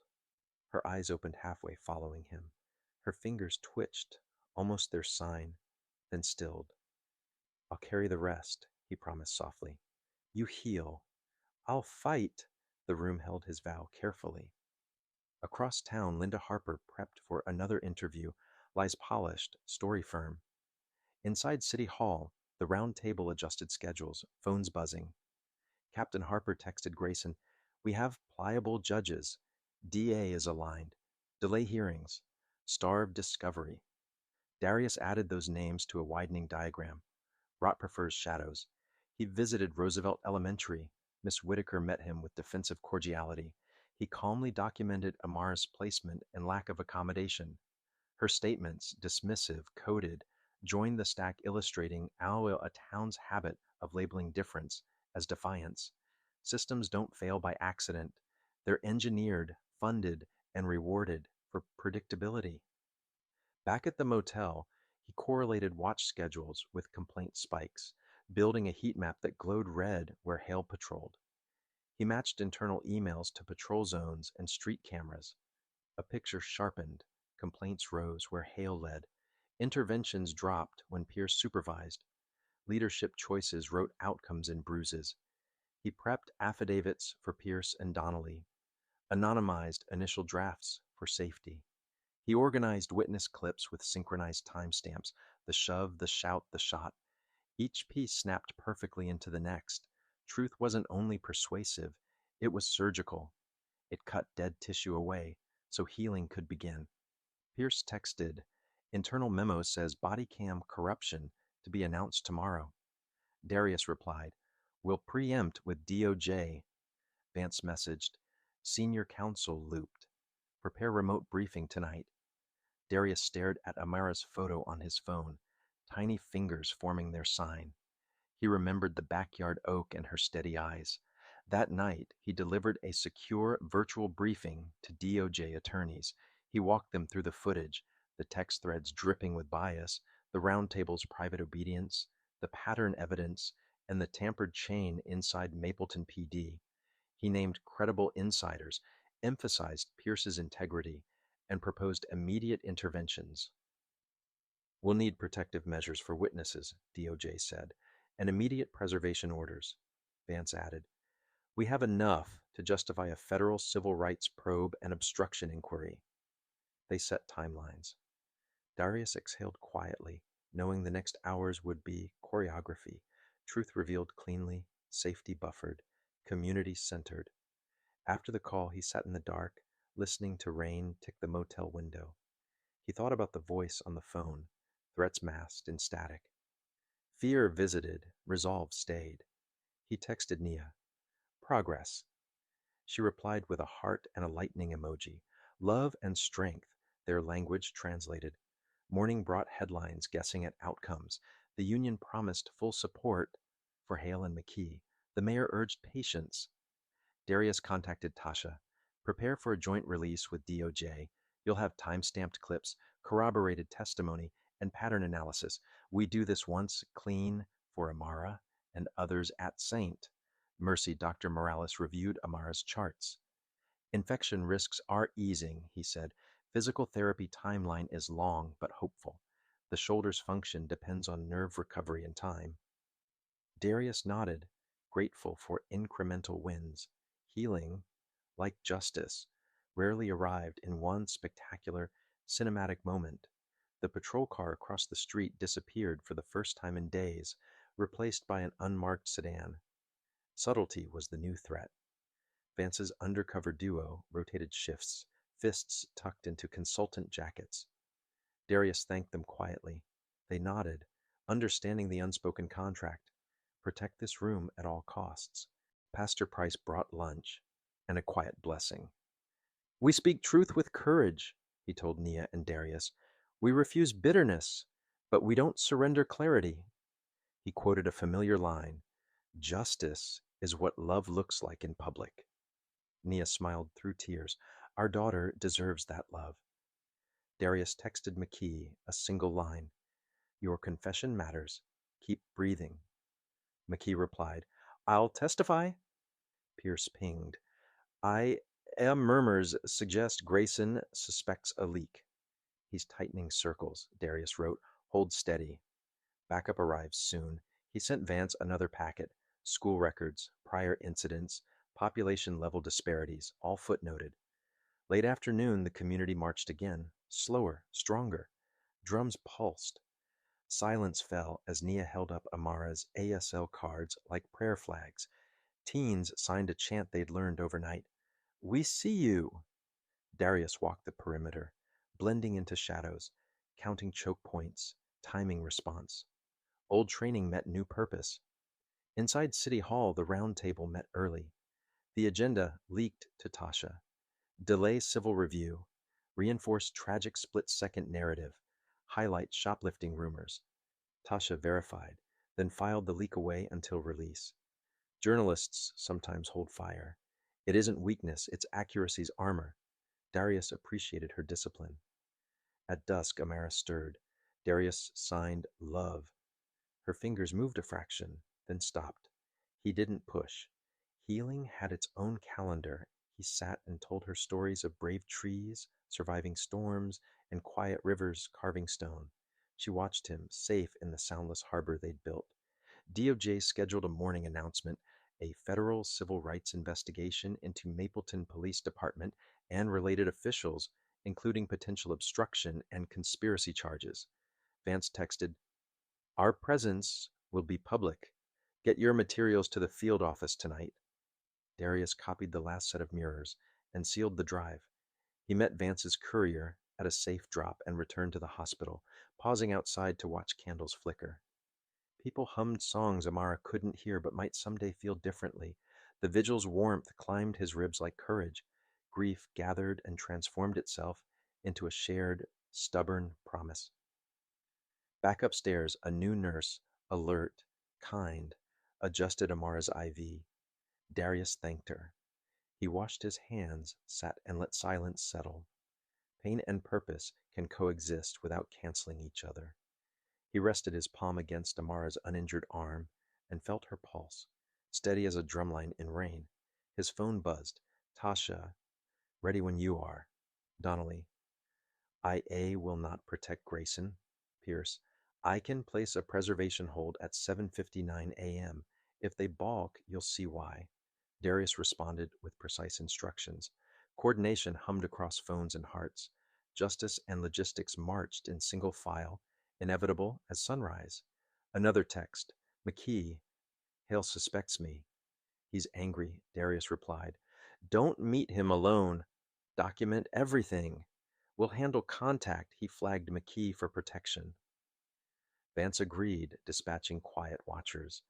Speaker 1: Her eyes opened halfway, following him. Her fingers twitched, almost their sign, then stilled. I'll carry the rest, he promised softly. You heal. I'll fight. The room held his vow carefully. Across town, Linda Harper prepped for another interview, lies polished, story firm. Inside City Hall, the round table adjusted schedules, phones buzzing. Captain Harper texted Grayson, we have pliable judges. DA is aligned. Delay hearings. Starve discovery. Darius added those names to a widening diagram. Rott prefers shadows. He visited Roosevelt Elementary. Miss Whitaker met him with defensive cordiality. He calmly documented Amara's placement and lack of accommodation. Her statements, dismissive, coded, joined the stack illustrating a town's habit of labeling difference as defiance. Systems don't fail by accident. They're engineered, funded, and rewarded for predictability. Back at the motel, he correlated watch schedules with complaint spikes, building a heat map that glowed red where Hale patrolled. He matched internal emails to patrol zones and street cameras. A picture sharpened, complaints rose where Hale led. Interventions dropped when Pierce supervised. Leadership choices wrote outcomes in bruises. He prepped affidavits for Pierce and Donnelly, anonymized initial drafts for safety. He organized witness clips with synchronized timestamps, the shove, the shout, the shot. Each piece snapped perfectly into the next. Truth wasn't only persuasive, it was surgical. It cut dead tissue away, so healing could begin. Pierce texted, internal memo says body cam corruption to be announced tomorrow. Darius replied, we'll preempt with DOJ. Vance messaged, senior counsel looped. Prepare remote briefing tonight. Darius stared at Amara's photo on his phone, tiny fingers forming their sign. He remembered the backyard oak and her steady eyes. That night, he delivered a secure virtual briefing to DOJ attorneys. He walked them through the footage, the text threads dripping with bias, the round table's private obedience, the pattern evidence, and the tampered chain inside Mapleton PD. He named credible insiders, emphasized Pierce's integrity, and proposed immediate interventions. We'll need protective measures for witnesses, DOJ said, and immediate preservation orders. Vance added, we have enough to justify a federal civil rights probe and obstruction inquiry. They set timelines. Darius exhaled quietly, knowing the next hours would be choreography, truth revealed cleanly, safety buffered, community centered. After the call, he sat in the dark, listening to rain tick the motel window. He thought about the voice on the phone, threats masked in static. Fear visited, resolve stayed. He texted Nia. Progress. She replied with a heart and a lightning emoji. Love and strength, their language translated. Morning brought headlines guessing at outcomes. The union promised full support for Hale and McKee. The mayor urged patience. Darius contacted Tasha. Prepare for a joint release with DOJ. You'll have time-stamped clips, corroborated testimony, and pattern analysis. We do this once clean for Amara and others at Saint. Mercy, Dr. Morales reviewed Amara's charts. Infection risks are easing, he said. Physical therapy timeline is long but hopeful. The shoulder's function depends on nerve recovery and time. Darius nodded. grateful for incremental wins. Healing, like justice, rarely arrived in one spectacular cinematic moment. The patrol car across the street disappeared for the first time in days, replaced by an unmarked sedan. Subtlety was the new threat. Vance's undercover duo rotated shifts, fists tucked into consultant jackets. Darius thanked them quietly. They nodded, understanding the unspoken contract. Protect this room at all costs. Pastor Price brought lunch and a quiet blessing. We speak truth with courage, he told Nia and Darius. We refuse bitterness, but we don't surrender clarity. He quoted a familiar line: Justice is what love looks like in public. Nia smiled through tears. Our daughter deserves that love. Darius texted McKee a single line: Your confession matters. Keep breathing. McKee replied, I'll testify. Pierce pinged. I am murmurs suggest Grayson suspects a leak. He's tightening circles, Darius wrote. Hold steady. Backup arrives soon. He sent Vance another packet. School records, prior incidents, population level disparities, all footnoted. Late afternoon, the community marched again, slower, stronger. Drums pulsed. Silence fell as Nia held up Amara's ASL cards like prayer flags. Teens signed a chant they'd learned overnight. We see you. Darius walked the perimeter, blending into shadows, counting choke points, timing response. Old training met new purpose. Inside City Hall, the round table met early. The agenda leaked to Tasha. Delay civil review. Reinforce tragic split-second narrative. Highlight shoplifting rumors. Tasha verified, then filed the leak away until release. Journalists sometimes hold fire. It isn't weakness, it's accuracy's armor. Darius appreciated her discipline. At dusk, Amara stirred. Darius signed love. Her fingers moved a fraction, then stopped. He didn't push. Healing had its own calendar. He sat and told her stories of brave trees, surviving storms, and quiet rivers carving stone. She watched him, safe in the soundless harbor they'd built. DOJ scheduled a morning announcement, a federal civil rights investigation into Mapleton Police Department and related officials, including potential obstruction and conspiracy charges. Vance texted, Our presence will be public. Get your materials to the field office tonight. Darius copied the last set of mirrors and sealed the drive. He met Vance's courier at a safe drop and returned to the hospital, pausing outside to watch candles flicker. People hummed songs Amara couldn't hear but might someday feel differently. The vigil's warmth climbed his ribs like courage. Grief gathered and transformed itself into a shared, stubborn promise. Back upstairs, a new nurse, alert, kind, adjusted Amara's IV. Darius thanked her. He washed his hands, sat and let silence settle. Pain and purpose can coexist without canceling each other. He rested his palm against Amara's uninjured arm and felt her pulse, steady as a drumline in rain. His phone buzzed. Tasha, ready when you are. Donnelly, IA will not protect Grayson. Pierce, I can place a preservation hold at 7:59 a.m. If they balk, you'll see why. Darius responded with precise instructions. Coordination hummed across phones and hearts. Justice and logistics marched in single file, inevitable as sunrise. Another text. McKee, Hale suspects me. He's angry, Darius replied. Don't meet him alone. Document everything. We'll handle contact, he flagged McKee for protection. Vance agreed, dispatching quiet watchers.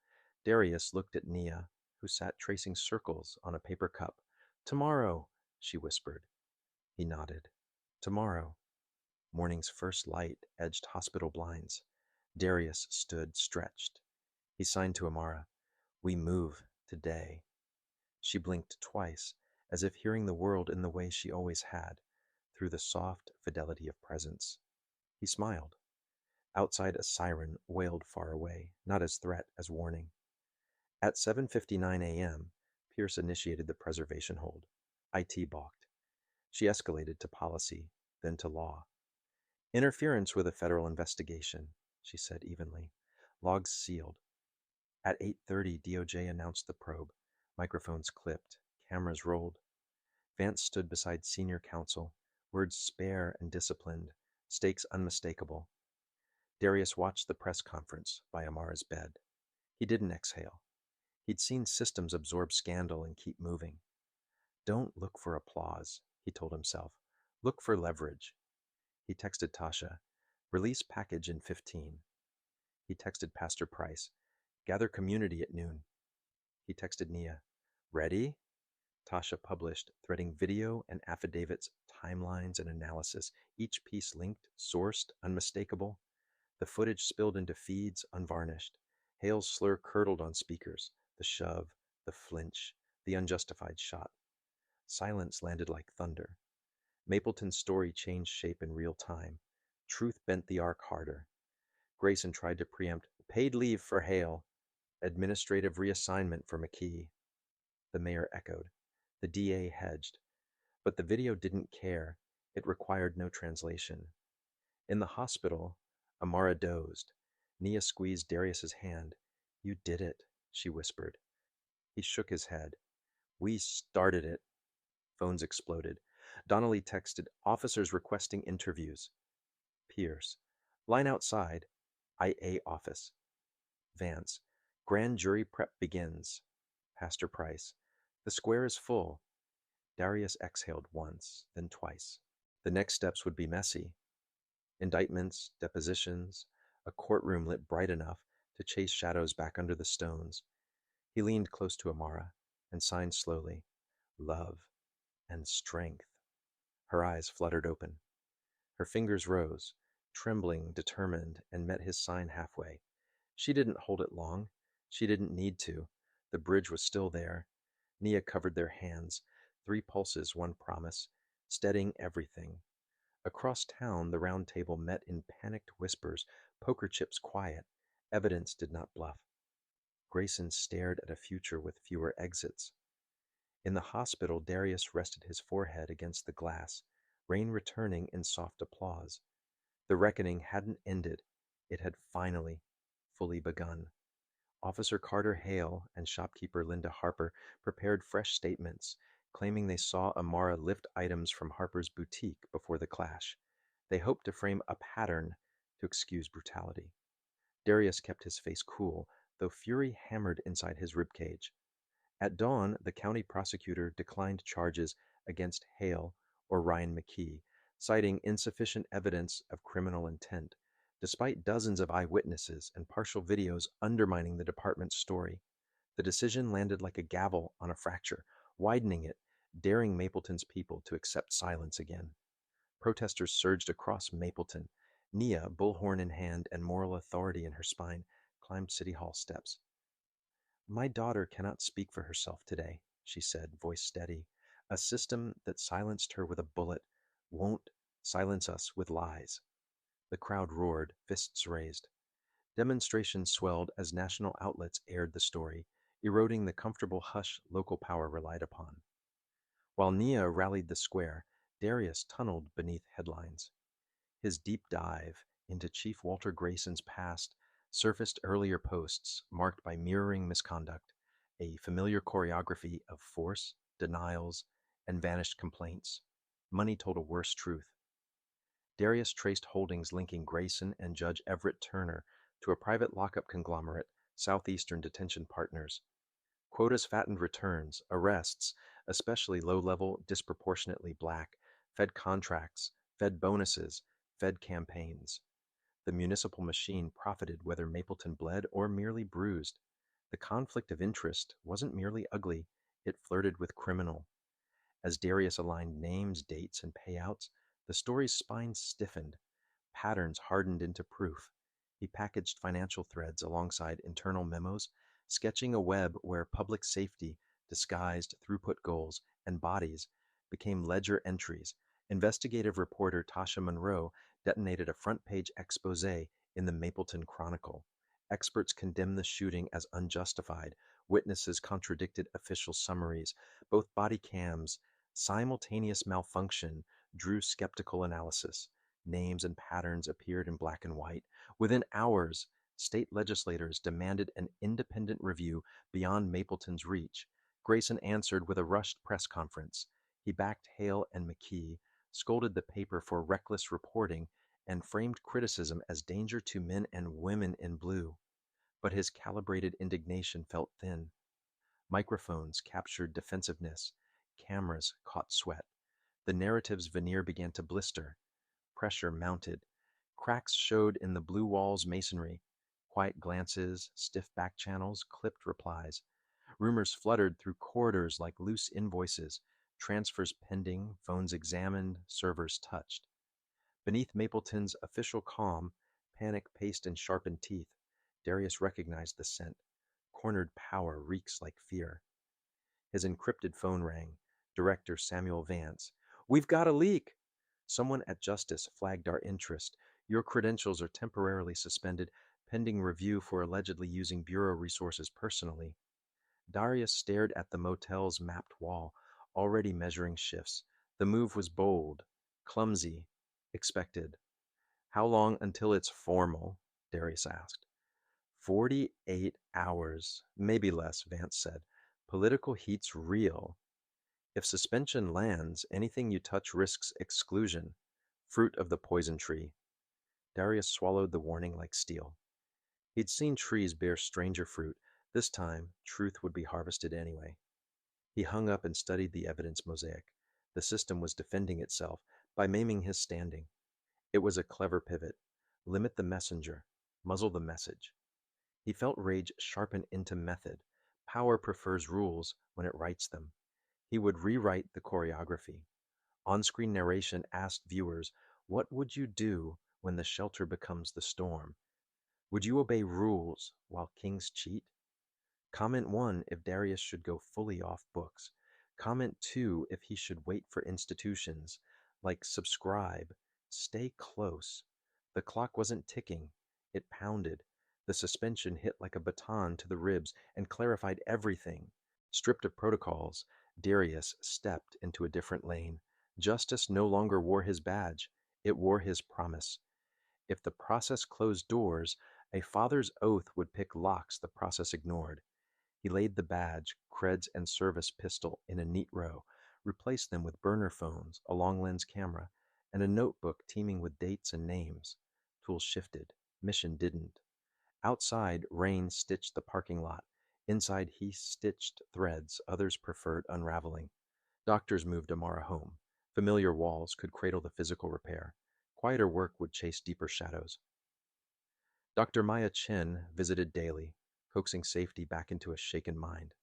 Speaker 1: Darius looked at Nia, who sat tracing circles on a paper cup. Tomorrow, she whispered. He nodded. Tomorrow. Morning's first light edged hospital blinds. Darius stood stretched. He signed to Amara. We move today. She blinked twice, as if hearing the world in the way she always had, through the soft fidelity of presence. He smiled. Outside, a siren wailed far away, not as threat as warning. At 7:59 a.m., Pierce initiated the preservation hold. IT balked. She escalated to policy, then to law. Interference with a federal investigation, she said evenly. Logs sealed. At 8:30, DOJ announced the probe. Microphones clipped, cameras rolled. Vance stood beside senior counsel, words spare and disciplined, stakes unmistakable. Darius watched the press conference by Amara's bed. He didn't exhale. He'd seen systems absorb scandal and keep moving. Don't look for applause, he told himself. Look for leverage. He texted Tasha, release package in 15. He texted Pastor Price, gather community at noon. He texted Nia, ready? Tasha published, threading video and affidavits, timelines, and analysis, each piece linked, sourced, unmistakable. The footage spilled into feeds, unvarnished. Hale's slur curdled on speakers, the shove, the flinch, the unjustified shot. Silence landed like thunder. Mapleton's story changed shape in real time. Truth bent the arc harder. Grayson tried to preempt paid leave for Hale, administrative reassignment for McKee. The mayor echoed. The DA hedged. But the video didn't care. It required no translation. In the hospital, Amara dozed. Nia squeezed Darius's hand. You did it, she whispered. He shook his head. We started it. Phones exploded. Donnelly texted, officers requesting interviews. Pierce. Line outside. IA office. Vance. Grand jury prep begins. Pastor Price. The square is full. Darius exhaled once, then twice. The next steps would be messy. Indictments, depositions, a courtroom lit bright enough to chase shadows back under the stones. He leaned close to Amara and signed slowly, love and strength. Her eyes fluttered open. Her fingers rose, trembling, determined, and met his sign halfway. She didn't hold it long. She didn't need to. The bridge was still there. Nia covered their hands, 3 pulses, 1 promise, steadying everything. Across town, the round table met in panicked whispers, poker chips quiet. Evidence did not bluff. Grayson stared at a future with fewer exits. In the hospital, Darius rested his forehead against the glass, rain returning in soft applause. The reckoning hadn't ended. It had finally, fully begun. Officer Carter Hale and shopkeeper Linda Harper prepared fresh statements, claiming they saw Amara lift items from Harper's boutique before the clash. They hoped to frame a pattern to excuse brutality. Darius kept his face cool, though fury hammered inside his ribcage. At dawn, the county prosecutor declined charges against Hale or Ryan McKee, citing insufficient evidence of criminal intent, despite dozens of eyewitnesses and partial videos undermining the department's story. The decision landed like a gavel on a fracture, widening it, daring Mapleton's people to accept silence again. Protesters surged across Mapleton. Nia, bullhorn in hand and moral authority in her spine, climbed City Hall steps. My daughter cannot speak for herself today, she said, voice steady. A system that silenced her with a bullet won't silence us with lies. The crowd roared, fists raised. Demonstrations swelled as national outlets aired the story, eroding the comfortable hush local power relied upon. While Nia rallied the square, Darius tunneled beneath headlines. His deep dive into Chief Walter Grayson's past surfaced earlier posts marked by mirroring misconduct, a familiar choreography of force, denials, and vanished complaints. Money told a worse truth. Darius traced holdings linking Grayson and Judge Everett Turner to a private lockup conglomerate, Southeastern Detention Partners. Quotas fattened returns, arrests, especially low-level, disproportionately black, fed contracts, fed bonuses, fed campaigns. The municipal machine profited whether Mapleton bled or merely bruised. The conflict of interest wasn't merely ugly, it flirted with criminal. As Darius aligned names, dates, and payouts, the story's spine stiffened. Patterns hardened into proof. He packaged financial threads alongside internal memos, sketching a web where public safety, disguised throughput goals, and bodies became ledger entries. Investigative reporter Tasha Monroe detonated a front-page expose in the Mapleton Chronicle. Experts condemned the shooting as unjustified. Witnesses contradicted official summaries. Both body cams, simultaneous malfunction, drew skeptical analysis. Names and patterns appeared in black and white. Within hours, State legislators demanded an independent review beyond Mapleton's reach. Grayson answered with a rushed press conference. He backed Hale and McKee, scolded the paper for reckless reporting, and framed criticism as danger to men and women in blue. But his calibrated indignation felt thin. Microphones captured defensiveness. Cameras caught sweat. The narrative's veneer began to blister. Pressure mounted. Cracks showed in the blue wall's masonry. Quiet glances, stiff back channels, clipped replies. Rumors fluttered through corridors like loose invoices, transfers pending, phones examined, servers touched. Beneath Mapleton's official calm, panic paced in sharpened teeth. Darius recognized the scent. Cornered power reeks like fear. His encrypted phone rang. Director Samuel Vance. "We've got a leak!" "Someone at Justice flagged our interest. Your credentials are temporarily suspended, pending review for allegedly using Bureau resources personally." Darius stared at the motel's mapped wall, already measuring shifts. The move was bold, clumsy, expected. "How long until it's formal?" Darius asked. 48 hours, maybe less, Vance said. "Political heat's real. If suspension lands, anything you touch risks exclusion. Fruit of the poison tree." Darius swallowed the warning like steel. He'd seen trees bear stranger fruit. This time, truth would be harvested anyway. He hung up and studied the evidence mosaic. The system was defending itself by maiming his standing. It was a clever pivot. Limit the messenger, muzzle the message. He felt rage sharpen into method. Power prefers rules when it writes them. He would rewrite the choreography. On-screen narration asked viewers, what would you do when the shelter becomes the storm? Would you obey rules while kings cheat? Comment 1 if Darius should go fully off books. Comment 2 if he should wait for institutions, like subscribe, stay close. The clock wasn't ticking, it pounded. The suspension hit like a baton to the ribs and clarified everything. Stripped of protocols, Darius stepped into a different lane. Justice no longer wore his badge, it wore his promise. If the process closed doors, a father's oath would pick locks the process ignored. He laid the badge, creds, and service pistol in a neat row, replaced them with burner phones, a long lens camera, and a notebook teeming with dates and names. Tools shifted. Mission didn't. Outside, rain stitched the parking lot. Inside, he stitched threads others preferred unraveling. Doctors moved Amara home. Familiar walls could cradle the physical repair. Quieter work would chase deeper shadows. Dr. Maya Chen visited daily, coaxing safety back into a shaken mind.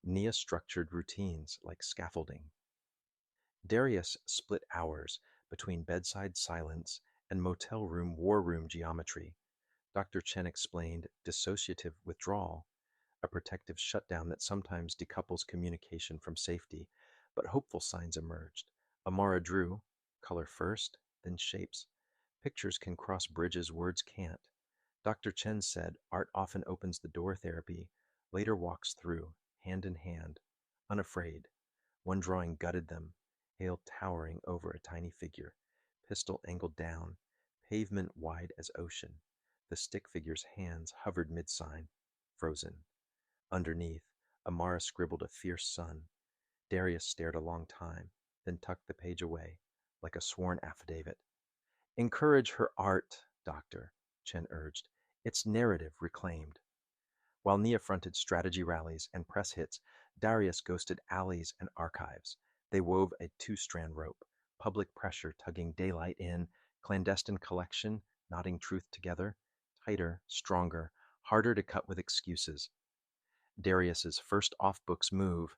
Speaker 1: Nia structured routines like scaffolding. Darius split hours between bedside silence and motel room war room geometry. Dr. Chen explained dissociative withdrawal, a protective shutdown that sometimes decouples communication from safety, but hopeful signs emerged. Amara drew, color first, then shapes. Pictures can cross bridges words can't. Dr. Chen said art often opens the door therapy, later walks through, hand in hand, unafraid. One drawing gutted them, Hale towering over a tiny figure, pistol angled down, pavement wide as ocean. The stick figure's hands hovered mid-sign, frozen. Underneath, Amara scribbled a fierce sun. Darius stared a long time, then tucked the page away, like a sworn affidavit. "Encourage her art, Doctor," Chen urged. "It's narrative reclaimed." While Nia fronted strategy rallies and press hits, Darius ghosted alleys and archives. They wove a two-strand rope, public pressure tugging daylight in, clandestine collection knotting truth together, tighter, stronger, harder to cut with excuses. Darius's first off-books move,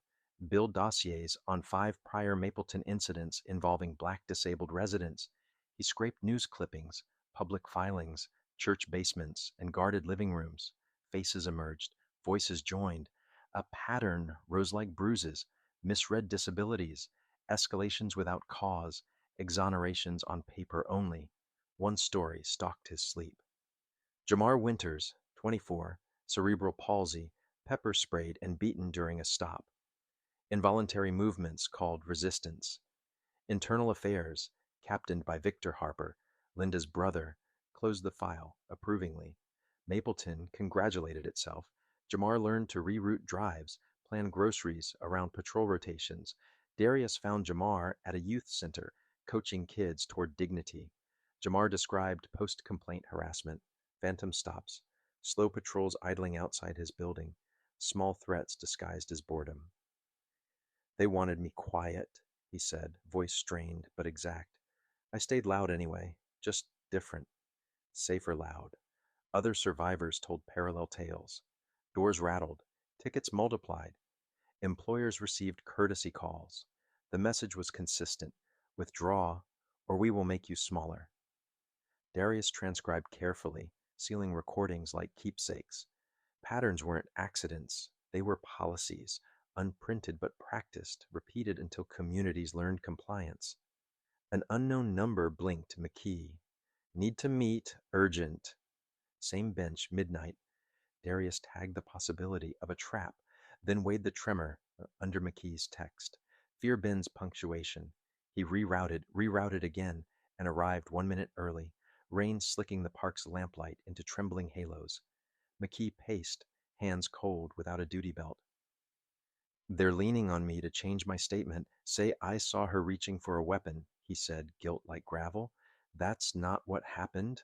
Speaker 1: build dossiers on 5 prior Mapleton incidents involving Black disabled residents. He scraped news clippings, public filings, church basements, and guarded living rooms. Faces emerged, voices joined. A pattern rose like bruises, misread disabilities, escalations without cause, exonerations on paper only. One story stalked his sleep. Jamar Winters, 24, cerebral palsy, pepper sprayed and beaten during a stop. Involuntary movements called resistance. Internal affairs, captained by Victor Harper, Linda's brother, closed the file approvingly. Mapleton congratulated itself. Jamar learned to reroute drives, plan groceries around patrol rotations. Darius found Jamar at a youth center, coaching kids toward dignity. Jamar described post complaint harassment, phantom stops, slow patrols idling outside his building, small threats disguised as boredom. They wanted me quiet, he said, voice strained but exact. I stayed loud anyway, just different, safer loud. Other survivors told parallel tales. Doors rattled, tickets multiplied, employers received courtesy calls. The message was consistent: withdraw, or we will make you smaller. Darius transcribed carefully, sealing recordings like keepsakes. Patterns weren't accidents, they were policies, unprinted but practiced, repeated until communities learned compliance. An unknown number blinked McKee. Need to meet, urgent. Same bench, midnight. Darius tagged the possibility of a trap, then weighed the tremor under McKee's text. Fear Ben's punctuation. He rerouted again, and arrived 1 minute early, rain slicking the park's lamplight into trembling halos. McKee paced, hands cold without a duty belt. They're leaning on me to change my statement, say I saw her reaching for a weapon, he said, guilt like gravel. That's not what happened.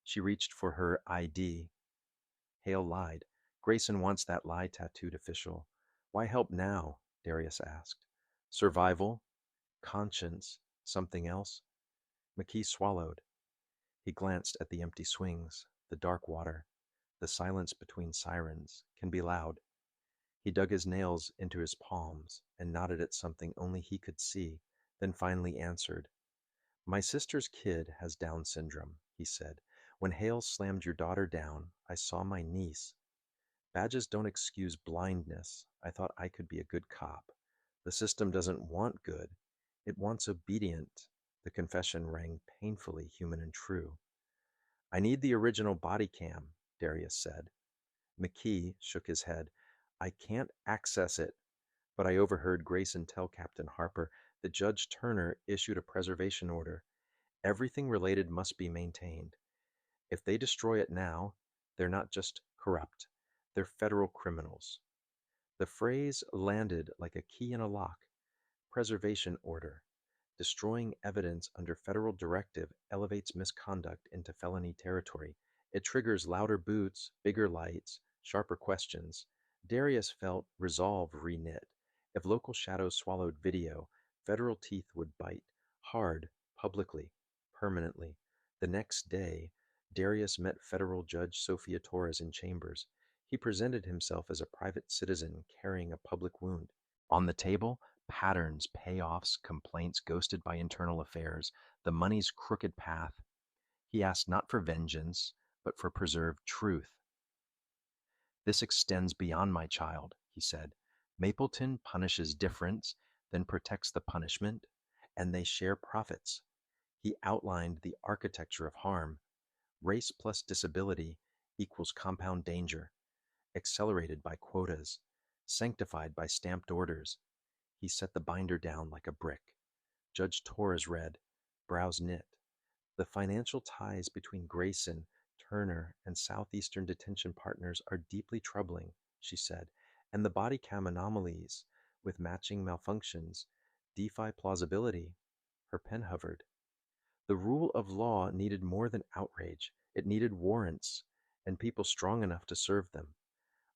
Speaker 1: She reached for her ID. Hale lied. Grayson wants that lie tattooed official. Why help now? Darius asked. Survival? Conscience? Something else? McKee swallowed. He glanced at the empty swings, the dark water. The silence between sirens can be loud. He dug his nails into his palms and nodded at something only he could see, then finally answered. My sister's kid has Down syndrome, he said. When Hale slammed your daughter down, I saw my niece. Badges don't excuse blindness. I thought I could be a good cop. The system doesn't want good. It wants obedient. The confession rang painfully human and true. I need the original body cam, Darius said. McKee shook his head. I can't access it, but I overheard Grayson tell Captain Harper that Judge Turner issued a preservation order. Everything related must be maintained. If they destroy it now, they're not just corrupt, they're federal criminals. The phrase landed like a key in a lock. Preservation order. Destroying evidence under federal directive elevates misconduct into felony territory. It triggers louder boots, bigger lights, sharper questions. Darius felt resolve reknit. If local shadows swallowed video, federal teeth would bite, hard, publicly, permanently. The next day, Darius met federal judge Sophia Torres in chambers. He presented himself as a private citizen carrying a public wound. On the table, patterns, payoffs, complaints ghosted by internal affairs, the money's crooked path. He asked not for vengeance, but for preserved truth. This extends beyond my child, he said. Mapleton punishes difference, then protects the punishment, and they share profits. He outlined the architecture of harm. Race plus disability equals compound danger, accelerated by quotas, sanctified by stamped orders. He set the binder down like a brick. Judge Torres read, brows knit. The financial ties between Grayson, Turner, and Southeastern Detention Partners are deeply troubling, she said, and the body cam anomalies with matching malfunctions defy plausibility. Her pen hovered. The rule of law needed more than outrage. It needed warrants, and people strong enough to serve them.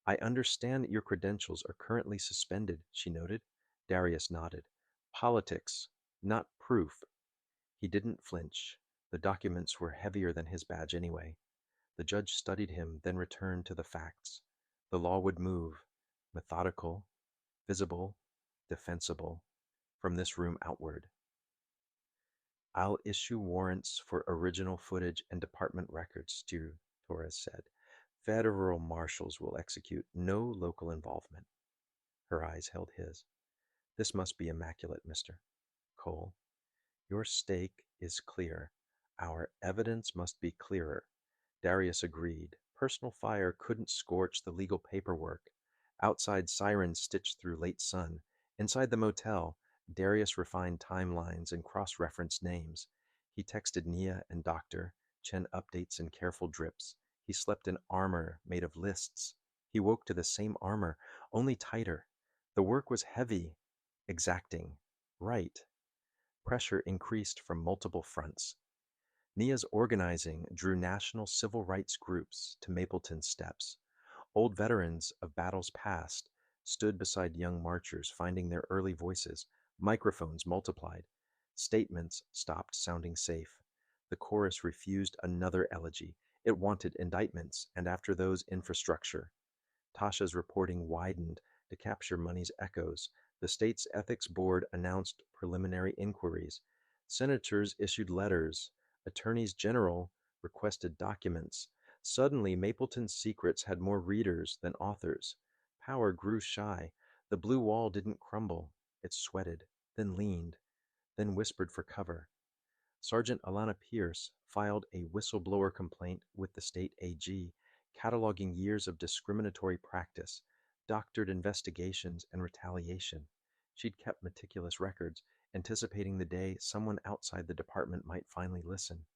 Speaker 1: I understand that your credentials are currently suspended, she noted. Darius nodded. Politics, not proof. He didn't flinch. The documents were heavier than his badge anyway. The judge studied him, then returned to the facts. The law would move, methodical, visible, defensible, from this room outward. I'll issue warrants for original footage and department records, Torres said. Federal marshals will execute, no local involvement. Her eyes held his. This must be immaculate, Mr. Cole. Your stake is clear. Our evidence must be clearer. Darius agreed. Personal fire couldn't scorch the legal paperwork. Outside, sirens stitched through late sun. Inside the motel, Darius refined timelines and cross-referenced names. He texted Nia and Doctor, Chen updates in careful drips. He slept in armor made of lists. He woke to the same armor, only tighter. The work was heavy, exacting, right. Pressure increased from multiple fronts. Nia's organizing drew national civil rights groups to Mapleton's steps. Old veterans of battles past stood beside young marchers, finding their early voices. Microphones multiplied. Statements stopped sounding safe. The chorus refused another elegy. It wanted indictments, and after those, infrastructure. Tasha's reporting widened to capture money's echoes. The state's ethics board announced preliminary inquiries. Senators issued letters. Attorneys general requested documents. Suddenly, Mapleton's secrets had more readers than authors. Power grew shy. The blue wall didn't crumble. It sweated, then leaned, then whispered for cover. Sergeant Alana Pierce filed a whistleblower complaint with the state AG, cataloging years of discriminatory practice, doctored investigations, and retaliation. She'd kept meticulous records, anticipating the day someone outside the department might finally listen.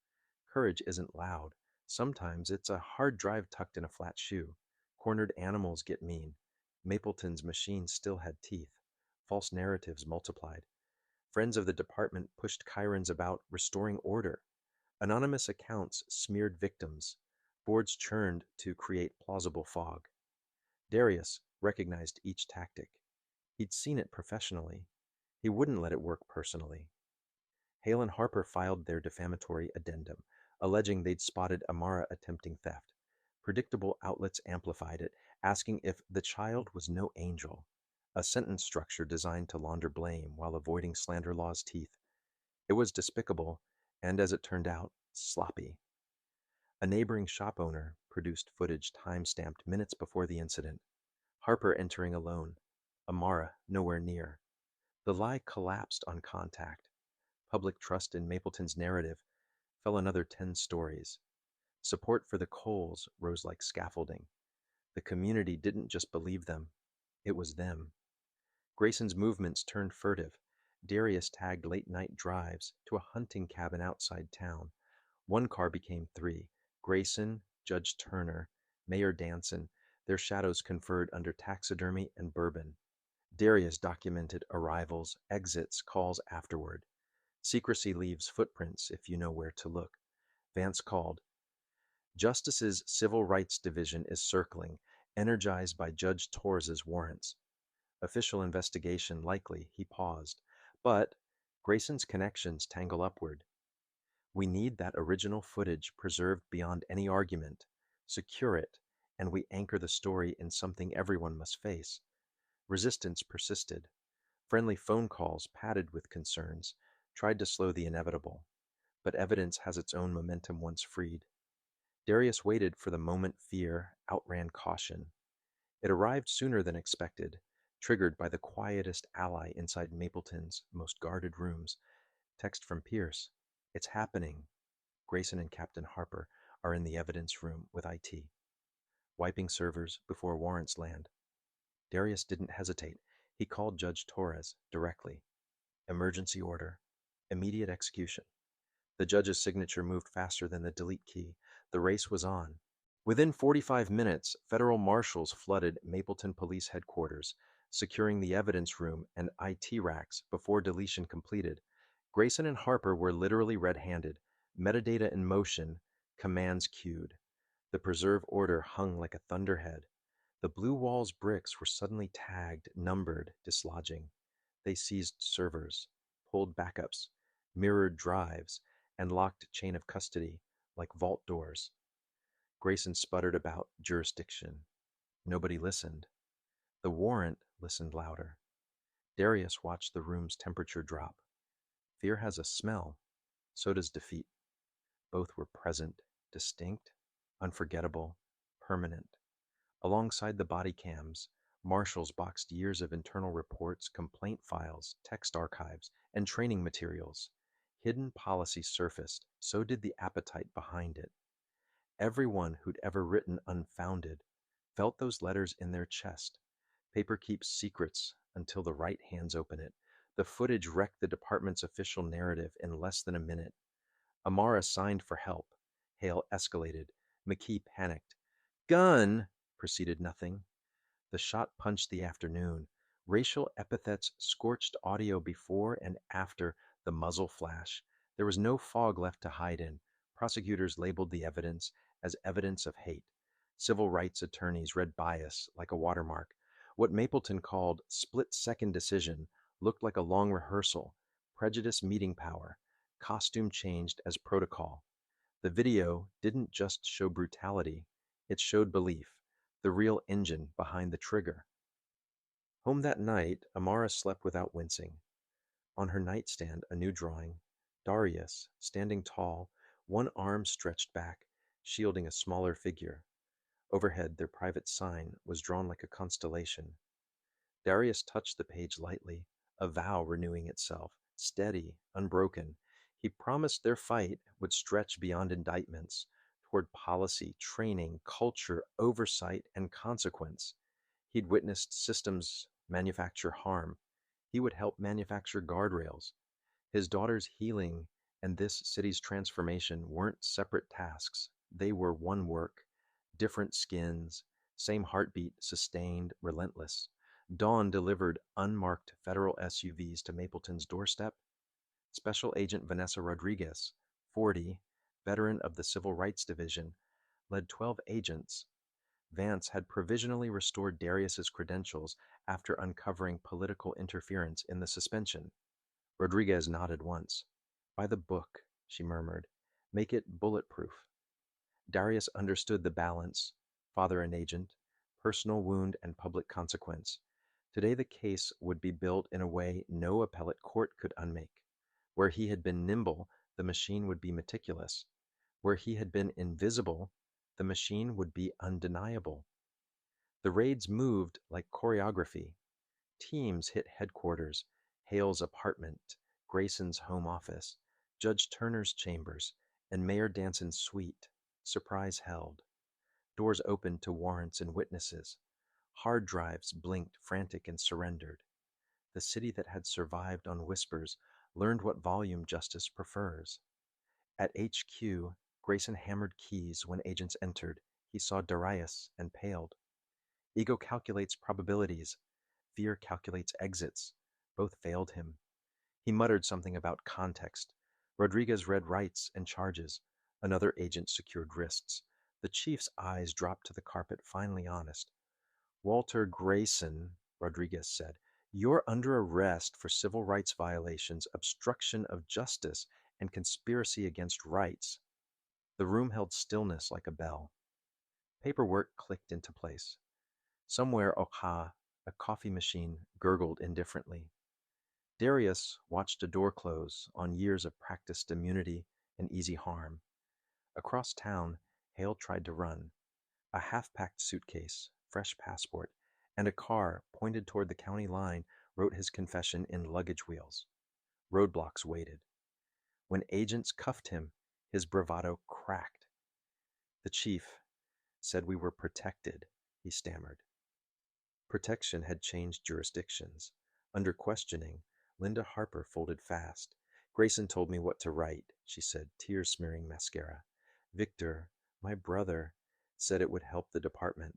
Speaker 1: Courage isn't loud. Sometimes it's a hard drive tucked in a flat shoe. Cornered animals get mean. Mapleton's machine still had teeth. False narratives multiplied. Friends of the department pushed Chirons about restoring order. Anonymous accounts smeared victims. Boards churned to create plausible fog. Darius recognized each tactic. He'd seen it professionally. He wouldn't let it work personally. Hale and Harper filed their defamatory addendum, alleging they'd spotted Amara attempting theft. Predictable outlets amplified it, asking if the child was no angel, a sentence structure designed to launder blame while avoiding slander law's teeth. It was despicable, and as it turned out, sloppy. A neighboring shop owner produced footage time-stamped minutes before the incident. Harper entering alone, Amara nowhere near. The lie collapsed on contact. Public trust in Mapleton's narrative fell another 10 stories. Support for the Coles rose like scaffolding. The community didn't just believe them, it was them. Grayson's movements turned furtive. Darius tagged late-night drives to a hunting cabin outside town. One car became three. Grayson, Judge Turner, Mayor Danson, their shadows conferred under taxidermy and bourbon. Darius documented arrivals, exits, calls afterward. Secrecy leaves footprints if you know where to look. Vance called. Justice's Civil Rights Division is circling, energized by Judge Torres's warrants. Official investigation likely, he paused. But Grayson's connections tangle upward. We need that original footage preserved beyond any argument. Secure it, and we anchor the story in something everyone must face. Resistance persisted. Friendly phone calls, padded with concerns, tried to slow the inevitable. But evidence has its own momentum once freed. Darius waited for the moment fear outran caution. It arrived sooner than expected, triggered by the quietest ally inside Mapleton's most guarded rooms. Text from Pierce. It's happening. Grayson and Captain Harper are in the evidence room with IT. Wiping servers before warrants land. Darius didn't hesitate. He called Judge Torres directly. Emergency order. Immediate execution. The judge's signature moved faster than the delete key. The race was on. Within 45 minutes, federal marshals flooded Mapleton Police Headquarters, securing the evidence room and IT racks before deletion completed. Grayson and Harper were literally red-handed, metadata in motion, commands queued. The preserve order hung like a thunderhead. The blue wall's bricks were suddenly tagged, numbered, dislodging. They seized servers, pulled backups, mirrored drives, and locked chain of custody like vault doors. Grayson sputtered about jurisdiction. Nobody listened. The warrant listened louder. Darius watched the room's temperature drop. Fear has a smell. So does defeat. Both were present, distinct, unforgettable, permanent. Alongside the body cams, marshals boxed years of internal reports, complaint files, text archives, and training materials. Hidden policy surfaced, so did the appetite behind it. Everyone who'd ever written Unfounded felt those letters in their chest. Paper keeps secrets until the right hands open it. The footage wrecked the department's official narrative in less than a minute. Amara signed for help. Hale escalated. McKee panicked. Gun! Proceeded nothing. The shot punched the afternoon. Racial epithets scorched audio before and after the muzzle flash. There was no fog left to hide in. Prosecutors labeled the evidence as evidence of hate. Civil rights attorneys read bias like a watermark. What Mapleton called split-second decision looked like a long rehearsal, prejudice meeting power, costume changed as protocol. The video didn't just show brutality, it showed belief, the real engine behind the trigger. Home that night, Amara slept without wincing. On her nightstand, a new drawing. Darius, standing tall, one arm stretched back, shielding a smaller figure. Overhead, their private sign was drawn like a constellation. Darius touched the page lightly, a vow renewing itself, steady, unbroken. He promised their fight would stretch beyond indictments, toward policy, training, culture, oversight, and consequence. He'd witnessed systems manufacture harm. He would help manufacture guardrails. His daughter's healing and this city's transformation weren't separate tasks. They were one work, different skins, same heartbeat, sustained, relentless. Dawn delivered unmarked federal SUVs to Mapleton's doorstep. Special Agent Vanessa Rodriguez, 40, veteran of the Civil Rights Division, led 12 agents. Vance had provisionally restored Darius's credentials after uncovering political interference in the suspension. Rodriguez nodded once. By the book, she murmured. Make it bulletproof. Darius understood the balance, father and agent, personal wound and public consequence. Today the case would be built in a way no appellate court could unmake. Where he had been nimble, the machine would be meticulous. Where he had been invisible, the machine would be undeniable. The raids moved like choreography. Teams hit headquarters, Hale's apartment, Grayson's home office, Judge Turner's chambers, and Mayor Danson's suite. Surprise held. Doors opened to warrants and witnesses. Hard drives blinked frantic and surrendered. The city that had survived on whispers learned what volume justice prefers. At HQ, Grayson hammered keys when agents entered. He saw Darius and paled. Ego calculates probabilities. Fear calculates exits. Both failed him. He muttered something about context. Rodriguez read rights and charges. Another agent secured wrists. The chief's eyes dropped to the carpet, finally honest. Walter Grayson, Rodriguez said, you're under arrest for civil rights violations, obstruction of justice, and conspiracy against rights. The room held stillness like a bell. Paperwork clicked into place. Somewhere, a coffee machine, gurgled indifferently. Darius watched a door close on years of practiced immunity and easy harm. Across town, Hale tried to run. A half-packed suitcase, fresh passport, and a car pointed toward the county line wrote his confession in luggage wheels. Roadblocks waited. When agents cuffed him, his bravado cracked. The chief said we were protected, he stammered. Protection had changed jurisdictions. Under questioning, Linda Harper folded fast. Grayson told me what to write, she said, tears smearing mascara. Victor, my brother, said it would help the department.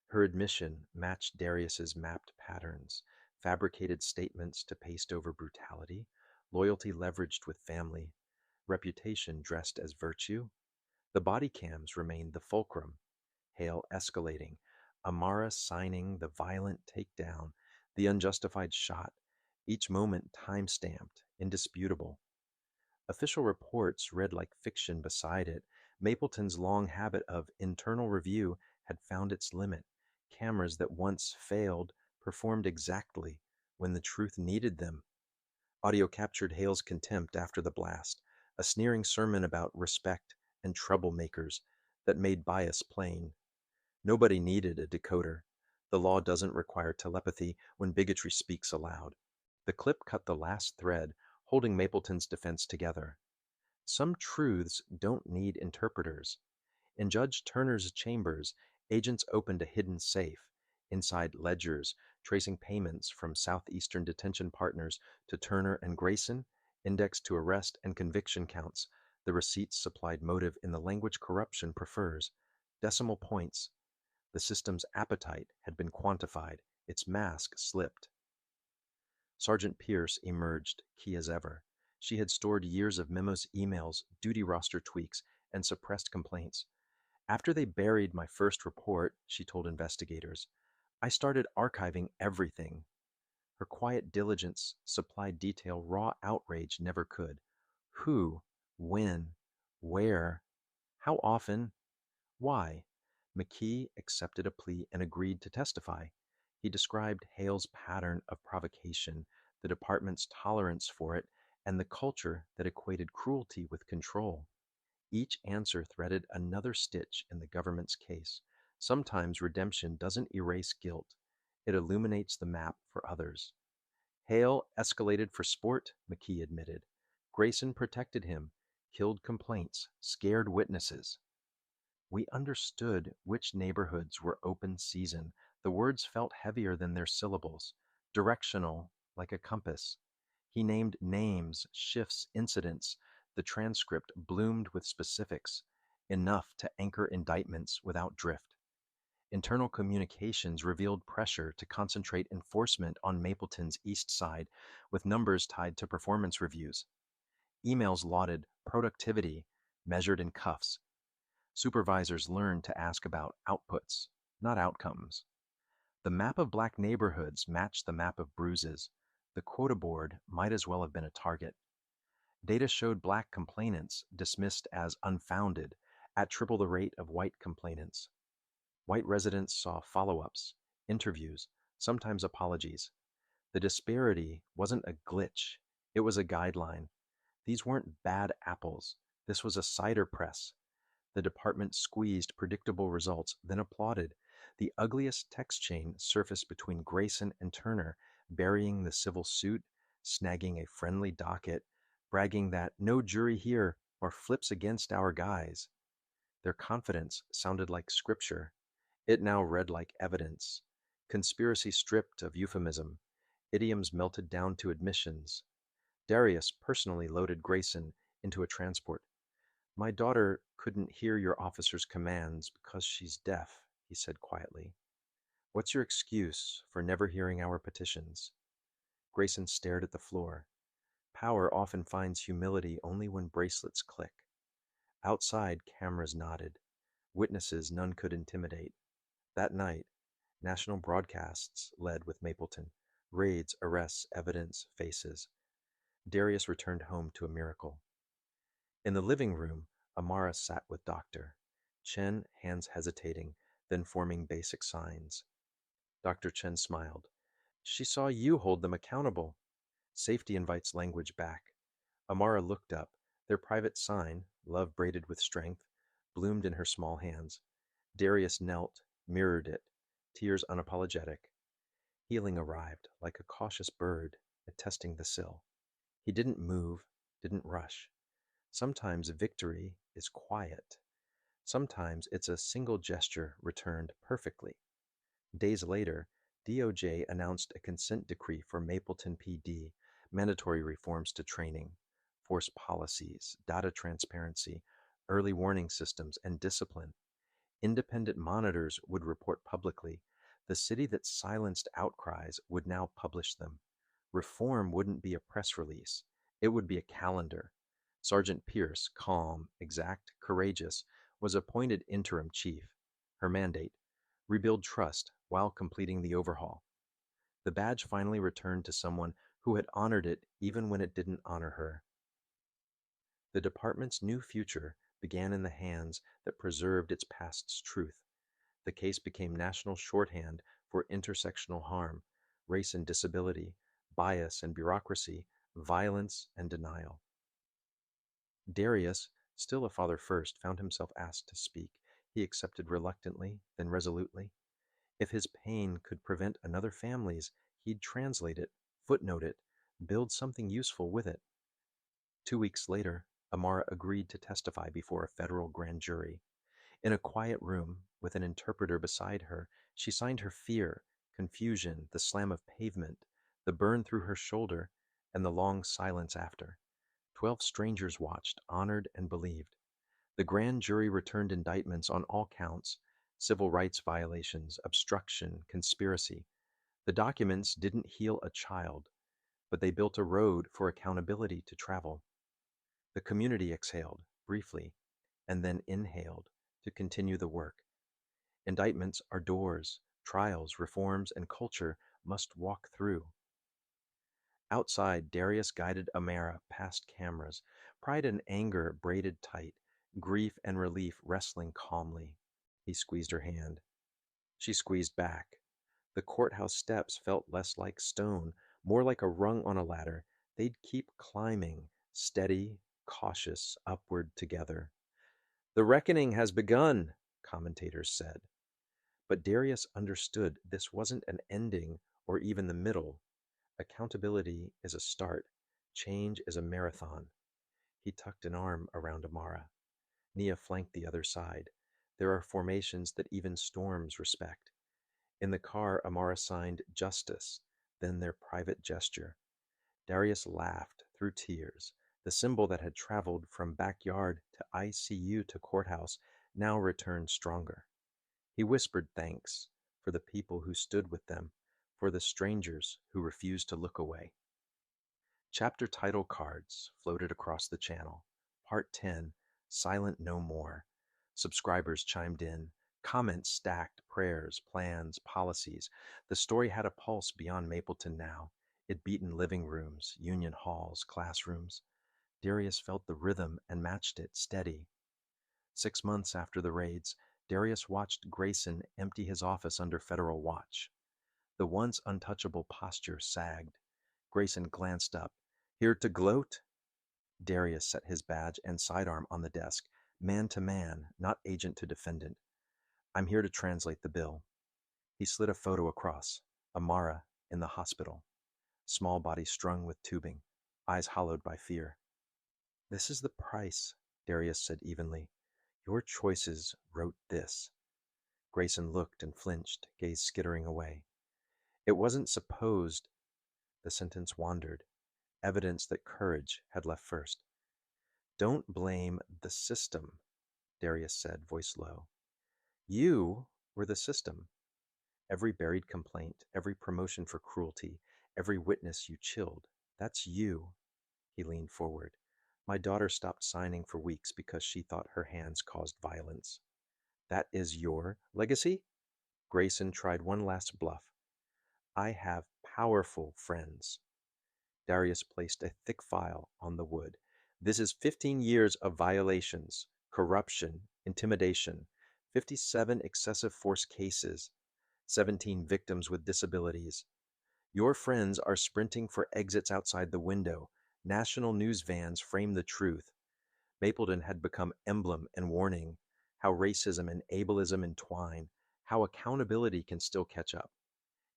Speaker 1: Her admission matched Darius's mapped patterns, fabricated statements to paste over brutality, loyalty leveraged with family, reputation dressed as virtue. The body cams remained the fulcrum. Hale escalating, Amara signing the violent takedown, the unjustified shot, each moment time-stamped, indisputable. Official reports read like fiction beside it. Mapleton's long habit of internal review had found its limit. Cameras that once failed performed exactly when the truth needed them. Audio captured Hale's contempt after the blast, a sneering sermon about respect and troublemakers that made bias plain. Nobody needed a decoder. The law doesn't require telepathy when bigotry speaks aloud. The clip cut the last thread, holding Mapleton's defense together. Some truths don't need interpreters. In Judge Turner's chambers, agents opened a hidden safe. Inside ledgers, tracing payments from Southeastern detention partners to Turner and Grayson, indexed to arrest and conviction counts. The receipts supplied motive in the language corruption prefers. Decimal points. The system's appetite had been quantified. Its mask slipped. Sergeant Pierce emerged, key as ever. She had stored years of memos, emails, duty roster tweaks, and suppressed complaints. After they buried my first report, she told investigators, I started archiving everything. Her quiet diligence supplied detail raw outrage never could. Who, when, where, how often, why? McKee accepted a plea and agreed to testify. He described Hale's pattern of provocation, the department's tolerance for it, and the culture that equated cruelty with control. Each answer threaded another stitch in the government's case. Sometimes redemption doesn't erase guilt, it illuminates the map for others. Hale escalated for sport, McKee admitted. Grayson protected him, killed complaints, scared witnesses. We understood which neighborhoods were open season. The words felt heavier than their syllables, directional like a compass. He named names, shifts, incidents. The transcript bloomed with specifics, enough to anchor indictments without drift. Internal communications revealed pressure to concentrate enforcement on Mapleton's east side, with numbers tied to performance reviews. Emails lauded productivity, measured in cuffs. Supervisors learned to ask about outputs, not outcomes. The map of black neighborhoods matched the map of bruises. The quota board might as well have been a target. Data showed black complainants dismissed as unfounded at triple the rate of white complainants. White residents saw follow-ups, interviews, sometimes apologies. The disparity wasn't a glitch, it was a guideline. These weren't bad apples. This was a cider press. The department squeezed predictable results, then applauded. The ugliest text chain surfaced between Grayson and Turner, burying the civil suit, snagging a friendly docket, bragging that no jury here or flips against our guys. Their confidence sounded like scripture. It now read like evidence. Conspiracy stripped of euphemism. Idioms melted down to admissions. Darius personally loaded Grayson into a transport. My daughter couldn't hear your officer's commands because she's deaf, he said quietly. What's your excuse for never hearing our petitions? Grayson stared at the floor. Power often finds humility only when bracelets click. Outside, cameras nodded. Witnesses none could intimidate. That night, national broadcasts led with Mapleton. Raids, arrests, evidence, faces. Darius returned home to a miracle. In the living room, Amara sat with Doctor. Chen, hands hesitating, then forming basic signs. Dr. Chen smiled. She saw you hold them accountable. Safety invites language back. Amara looked up. Their private sign, love braided with strength, bloomed in her small hands. Darius knelt, mirrored it, tears unapologetic. Healing arrived, like a cautious bird, attesting the sill. He didn't move, didn't rush. Sometimes victory is quiet. Sometimes it's a single gesture returned perfectly. Days later, DOJ announced a consent decree for Mapleton PD, mandatory reforms to training, force policies, data transparency, early warning systems, and discipline. Independent monitors would report publicly. The city that silenced outcries would now publish them. Reform wouldn't be a press release. It would be a calendar. Sergeant Pierce, calm, exact, courageous, was appointed interim chief. Her mandate, rebuild trust while completing the overhaul. The badge finally returned to someone who had honored it even when it didn't honor her. The department's new future began in the hands that preserved its past's truth. The case became national shorthand for intersectional harm, race and disability, bias and bureaucracy, violence and denial. Darius, still a father first, found himself asked to speak. He accepted reluctantly, then resolutely. If his pain could prevent another family's, he'd translate it, footnote it, build something useful with it. 2 weeks later, Amara agreed to testify before a federal grand jury. In a quiet room, with an interpreter beside her, she signed her fear, confusion, the slam of pavement, the burn through her shoulder, and the long silence after. 12 strangers watched, honored, and believed. The grand jury returned indictments on all counts: civil rights violations, obstruction, conspiracy. The documents didn't heal a child, but they built a road for accountability to travel. The community exhaled, briefly, and then inhaled to continue the work. Indictments are doors, trials, reforms, and culture must walk through. Outside, Darius guided Amara past cameras, pride and anger braided tight, grief and relief wrestling calmly. He squeezed her hand. She squeezed back. The courthouse steps felt less like stone, more like a rung on a ladder. They'd keep climbing, steady, cautious, upward together. "The reckoning has begun," commentators said. But Darius understood this wasn't an ending or even the middle. Accountability is a start. Change is a marathon. He tucked an arm around Amara. Nia flanked the other side. There are formations that even storms respect. In the car, Amara signed justice, then their private gesture. Darius laughed through tears. The symbol that had traveled from backyard to ICU to courthouse now returned stronger. He whispered thanks for the people who stood with them, for the strangers who refused to look away. Chapter title cards floated across the channel. Part 10, Silent No More. Subscribers chimed in. Comments stacked, prayers, plans, policies. The story had a pulse beyond Mapleton now. It beat in living rooms, union halls, classrooms. Darius felt the rhythm and matched it, steady. 6 months after the raids, Darius watched Grayson empty his office under federal watch. The once untouchable posture sagged. Grayson glanced up. "Here to gloat?" Darius set his badge and sidearm on the desk, man to man, not agent to defendant. "I'm here to translate the bill." He slid a photo across. Amara in the hospital. Small body strung with tubing, eyes hollowed by fear. "This is the price," Darius said evenly. "Your choices wrote this." Grayson looked and flinched, gaze skittering away. "It wasn't supposed." The sentence wandered. Evidence that courage had left first. "Don't blame the system," Darius said, voice low. "You were the system. Every buried complaint, every promotion for cruelty, every witness you chilled. That's you." He leaned forward. "My daughter stopped signing for weeks because she thought her hands caused violence." "That is your legacy?" Grayson tried one last bluff. "I have powerful friends." Darius placed a thick file on the wood. "This is 15 years of violations, corruption, intimidation, 57 excessive force cases, 17 victims with disabilities. Your friends are sprinting for exits outside the window. National news vans frame the truth." Mapleton had become emblem and warning, how racism and ableism entwine, how accountability can still catch up.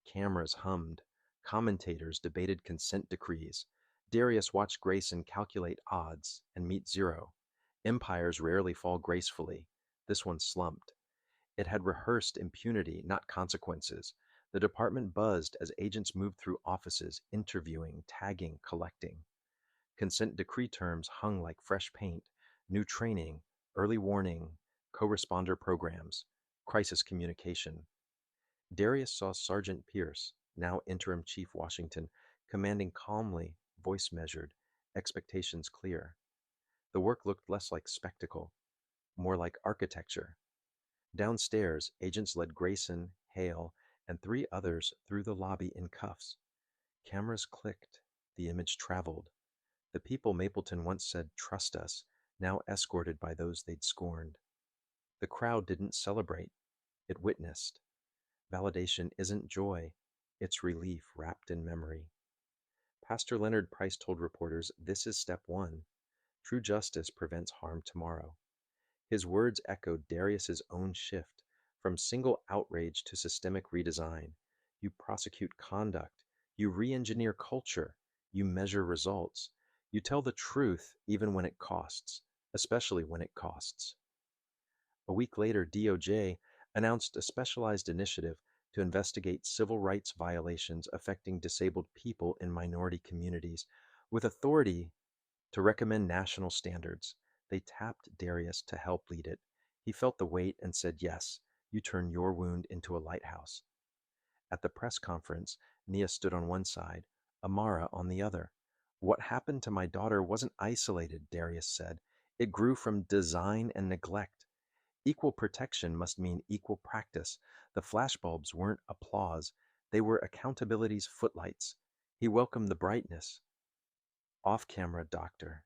Speaker 1: Cameras hummed. Commentators debated consent decrees. Darius watched Grayson calculate odds and meet zero. Empires rarely fall gracefully. This one slumped. It had rehearsed impunity, not consequences. The department buzzed as agents moved through offices, interviewing, tagging, collecting. Consent decree terms hung like fresh paint: new training, early warning, co-responder programs, crisis communication. Darius saw Sergeant Pierce, now Interim Chief Washington, commanding calmly, voice measured, expectations clear. The work looked less like spectacle, more like architecture. Downstairs, agents led Grayson, Hale, and 3 others through the lobby in cuffs. Cameras clicked. The image traveled. The people Mapleton once said, "Trust us," now escorted by those they'd scorned. The crowd didn't celebrate. It witnessed. Validation isn't joy. It's relief wrapped in memory. Pastor Leonard Price told reporters, "This is step one. True justice prevents harm tomorrow." His words echoed Darius's own shift, from single outrage to systemic redesign. You prosecute conduct. You re-engineer culture. You measure results. You tell the truth even when it costs, especially when it costs. A week later, DOJ announced a specialized initiative to investigate civil rights violations affecting disabled people in minority communities, with authority to recommend national standards. They tapped Darius to help lead it. He felt the weight and said, "Yes, you turn your wound into a lighthouse." At the press conference, Nia stood on one side, Amara on the other. "What happened to my daughter wasn't isolated," Darius said. "It grew from design and neglect. Equal protection must mean equal practice. The flashbulbs weren't applause, they were accountability's footlights." He welcomed the brightness. Off camera, doctor.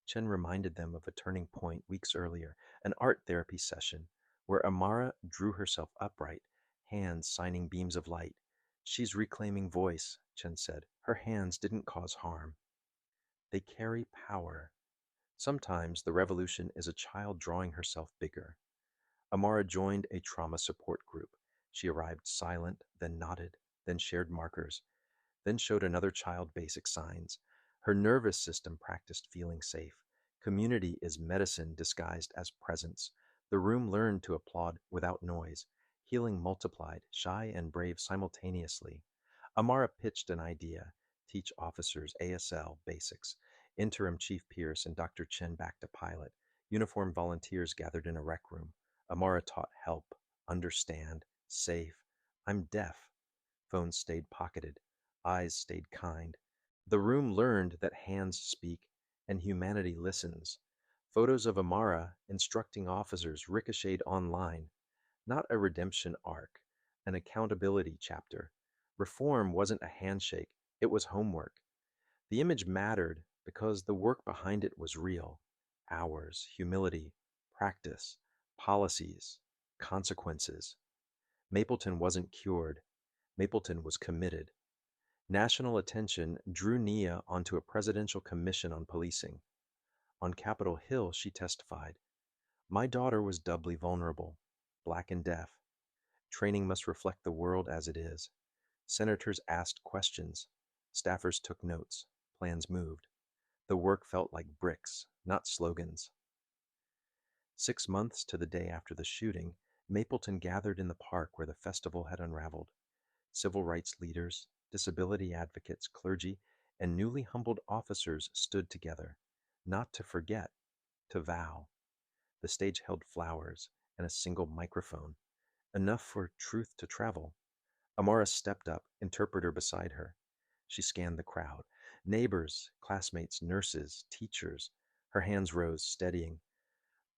Speaker 1: Chen reminded them of a turning point weeks earlier, an art therapy session, where Amara drew herself upright, hands signing beams of light. "She's reclaiming voice," Chen said. "Her hands didn't cause harm. They carry power." Sometimes the revolution is a child drawing herself bigger. Amara joined a trauma support group. She arrived silent, then nodded, then shared markers, then showed another child basic signs. Her nervous system practiced feeling safe. Community is medicine disguised as presence. The room learned to applaud without noise. Healing multiplied, shy and brave simultaneously. Amara pitched an idea: teach officers ASL basics. Interim Chief Pierce and Dr. Chen backed a pilot. Uniformed volunteers gathered in a rec room. Amara taught help, understand, safe. "I'm deaf." Phones stayed pocketed. Eyes stayed kind. The room learned that hands speak and humanity listens. Photos of Amara instructing officers ricocheted online. Not a redemption arc, an accountability chapter. Reform wasn't a handshake, it was homework. The image mattered because the work behind it was real. Hours, humility, practice, policies, consequences. Mapleton wasn't cured. Mapleton was committed. National attention drew Nia onto a presidential commission on policing. On Capitol Hill, she testified, "My daughter was doubly vulnerable, black and deaf. Training must reflect the world as it is." Senators asked questions. Staffers took notes. Plans moved. The work felt like bricks, not slogans. 6 months to the day after the shooting, Mapleton gathered in the park where the festival had unraveled. Civil rights leaders, disability advocates, clergy, and newly humbled officers stood together, not to forget, to vow. The stage held flowers and a single microphone, enough for truth to travel. Amara stepped up, interpreter beside her. She scanned the crowd. Neighbors, classmates, nurses, teachers. Her hands rose, steadying.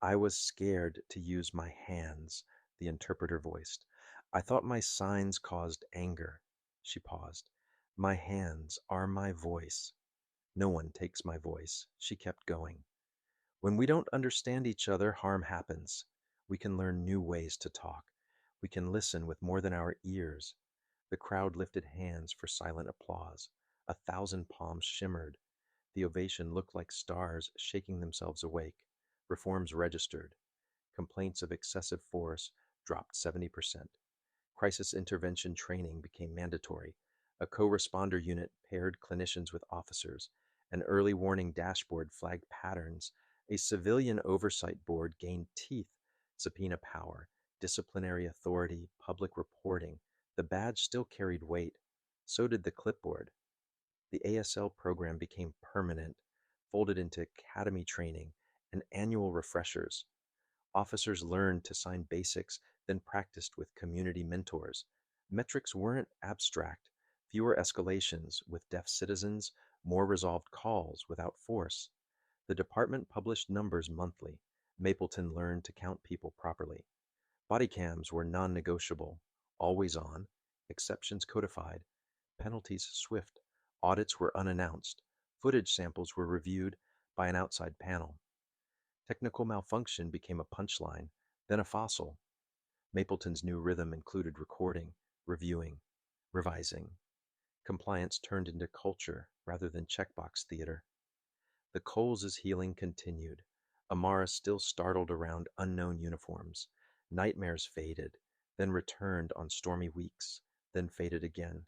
Speaker 1: "I was scared to use my hands," the interpreter voiced. "I thought my signs caused anger." She paused. "My hands are my voice. No one takes my voice." She kept going. "When we don't understand each other, harm happens. We can learn new ways to talk. We can listen with more than our ears." The crowd lifted hands for silent applause. 1,000 palms shimmered. The ovation looked like stars shaking themselves awake. Reforms registered. Complaints of excessive force dropped 70%. Crisis intervention training became mandatory. A co-responder unit paired clinicians with officers. An early warning dashboard flagged patterns. A civilian oversight board gained teeth: subpoena power, disciplinary authority, public reporting. The badge still carried weight. So did the clipboard. The ASL program became permanent, folded into academy training and annual refreshers. Officers learned to sign basics, then practiced with community mentors. Metrics weren't abstract: fewer escalations with deaf citizens, more resolved calls without force. The department published numbers monthly. Mapleton learned to count people properly. Body cams were non negotiable, always on, exceptions codified, penalties swift, audits were unannounced, footage samples were reviewed by an outside panel. Technical malfunction became a punchline, then a fossil. Mapleton's new rhythm included recording, reviewing, revising. Compliance turned into culture rather than checkbox theater. The Coles' healing continued. Amara still startled around unknown uniforms. Nightmares faded, then returned on stormy weeks, then faded again.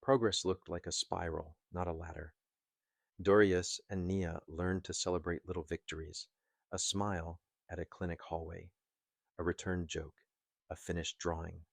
Speaker 1: Progress looked like a spiral, not a ladder. Darius and Nia learned to celebrate little victories: a smile at a clinic hallway, a returned joke, a finished drawing.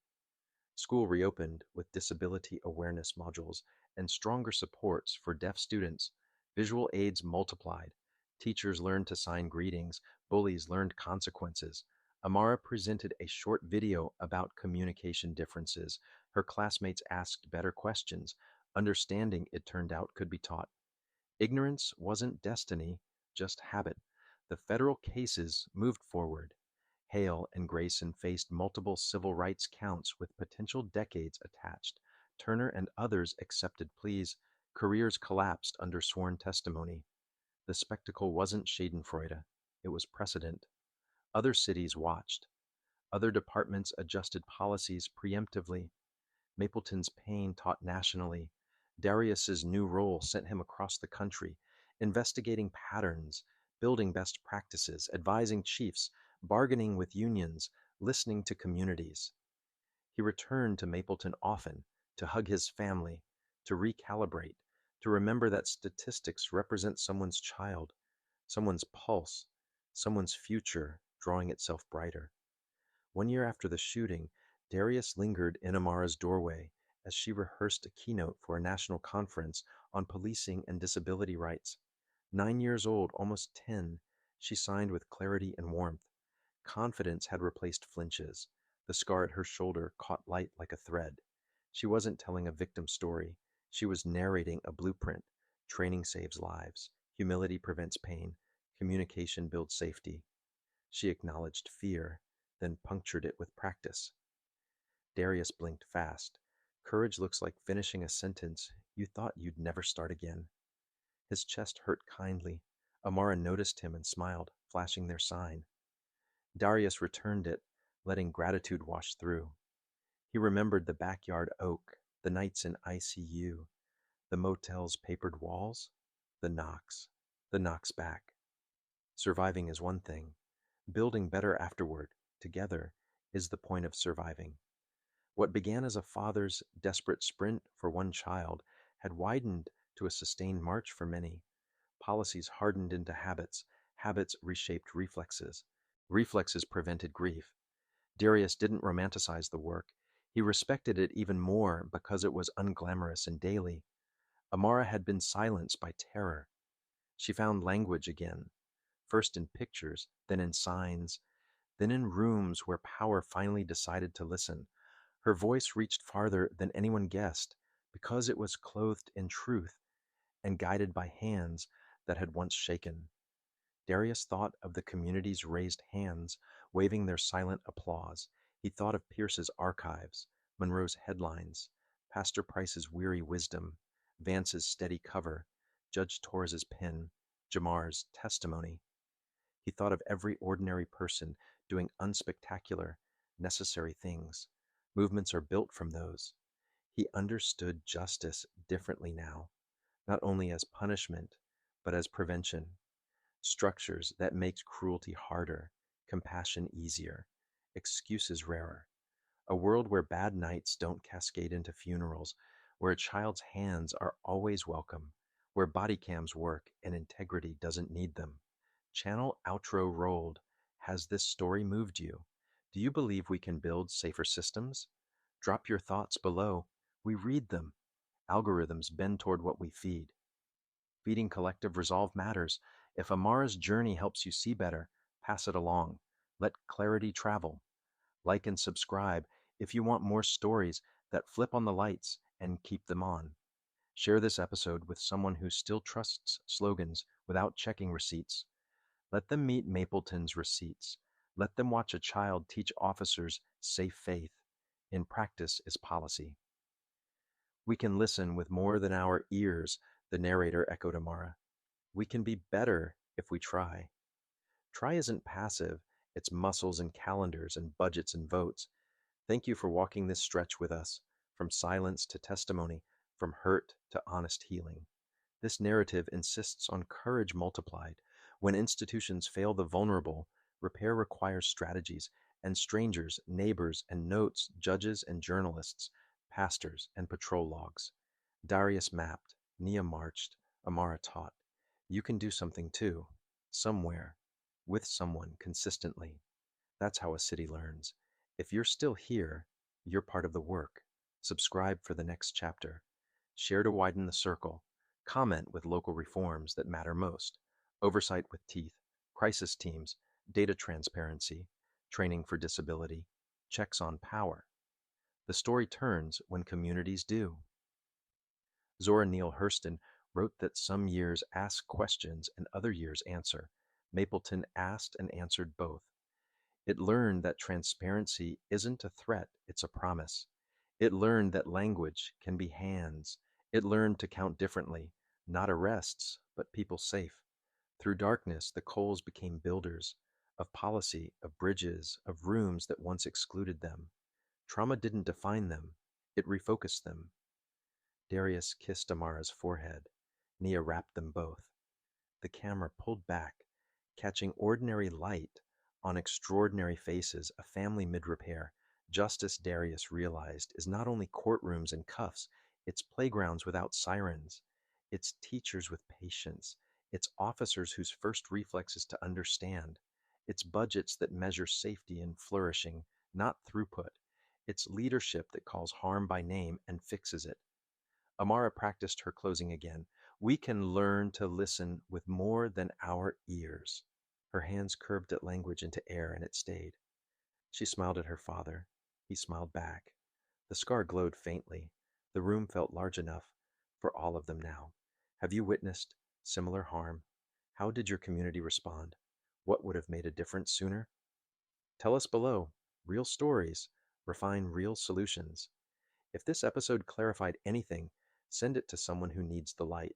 Speaker 1: School reopened with disability awareness modules and stronger supports for deaf students. Visual aids multiplied. Teachers learned to sign greetings, bullies learned consequences. Amara presented a short video about communication differences. Her classmates asked better questions. Understanding, it turned out, could be taught. Ignorance wasn't destiny, just habit. The federal cases moved forward. Hale and Grayson faced multiple civil rights counts with potential decades attached. Turner and others accepted pleas. Careers collapsed under sworn testimony. The spectacle wasn't Schadenfreude, it was precedent. Other cities watched. Other departments adjusted policies preemptively. Mapleton's pain taught nationally. Darius's new role sent him across the country, investigating patterns, building best practices, advising chiefs, bargaining with unions, listening to communities. He returned to Mapleton often to hug his family, to recalibrate, to remember that statistics represent someone's child, someone's pulse, someone's future drawing itself brighter. 1 year after the shooting, Darius lingered in Amara's doorway as she rehearsed a keynote for a national conference on policing and disability rights. 9 years old, almost 10, she signed with clarity and warmth. Confidence had replaced flinches. The scar at her shoulder caught light like a thread. She wasn't telling a victim story. She was narrating a blueprint. Training saves lives. Humility prevents pain. Communication builds safety. She acknowledged fear, then punctured it with practice. Darius blinked fast. Courage looks like finishing a sentence you thought you'd never start again. His chest hurt kindly. Amara noticed him and smiled, flashing their sign. Darius returned it, letting gratitude wash through. He remembered the backyard oak, the nights in ICU, the motel's papered walls, the knocks back. Surviving is one thing. Building better afterward, together, is the point of surviving. What began as a father's desperate sprint for one child had widened to a sustained march for many. Policies hardened into habits, habits reshaped reflexes. Reflexes prevented grief. Darius didn't romanticize the work. He respected it even more because it was unglamorous and daily. Amara had been silenced by terror. She found language again, first in pictures, then in signs, then in rooms where power finally decided to listen. Her voice reached farther than anyone guessed because it was clothed in truth and guided by hands that had once shaken. Darius thought of the community's raised hands, waving their silent applause. He thought of Pierce's archives, Monroe's headlines, Pastor Price's weary wisdom, Vance's steady cover, Judge Torres's pen, Jamar's testimony. He thought of every ordinary person doing unspectacular, necessary things. Movements are built from those. He understood justice differently now, not only as punishment, but as prevention. Structures that makes cruelty harder, compassion easier, excuses rarer. A world where bad nights don't cascade into funerals, where a child's hands are always welcome, where body cams work and integrity doesn't need them. Channel outro rolled. Has this story moved you? Do you believe we can build safer systems? Drop your thoughts below. We read them. Algorithms bend toward what we feed. Feeding collective resolve matters. If Amara's journey helps you see better, pass it along. Let clarity travel. Like and subscribe if you want more stories that flip on the lights and keep them on. Share this episode with someone who still trusts slogans without checking receipts. Let them meet Mapleton's receipts. Let them watch a child teach officers safe faith. In practice is policy. We can listen with more than our ears, the narrator echoed Amara. We can be better if we try. Try isn't passive, it's muscles and calendars and budgets and votes. Thank you for walking this stretch with us, from silence to testimony, from hurt to honest healing. This narrative insists on courage multiplied. When institutions fail the vulnerable, repair requires strategies, and strangers, neighbors, and notes, judges and journalists, pastors and patrol logs. Darius mapped, Nia marched, Amara taught. You can do something too, somewhere, with someone consistently. That's how a city learns. If you're still here, you're part of the work. Subscribe for the next chapter. Share to widen the circle. Comment with local reforms that matter most. oversight with teeth, crisis teams, data transparency, training for disability, checks on power. The story turns when communities do. Zora Neale Hurston wrote that some years ask questions and other years answer. Mapleton asked and answered both. It learned that transparency isn't a threat, it's a promise. It learned that language can be hands. It learned to count differently, not arrests, but people safe. Through darkness, the Coles became builders of policy, of bridges, of rooms that once excluded them. Trauma didn't define them, it refocused them. Darius kissed Amara's forehead. Nia wrapped them both. The camera pulled back, catching ordinary light on extraordinary faces, a family mid-repair. Justice, Darius realized, is not only courtrooms and cuffs, it's playgrounds without sirens. It's teachers with patience. It's officers whose first reflex is to understand. It's budgets that measure safety and flourishing, not throughput. It's leadership that calls harm by name and fixes it. Amara practiced her closing again. We can learn to listen with more than our ears. Her hands curved at language into air, and it stayed. She smiled at her father. He smiled back. The scar glowed faintly. The room felt large enough for all of them now. Have you witnessed similar harm? How did your community respond? What would have made a difference sooner? Tell us below. Real stories refine real solutions. If this episode clarified anything, send it to someone who needs the light.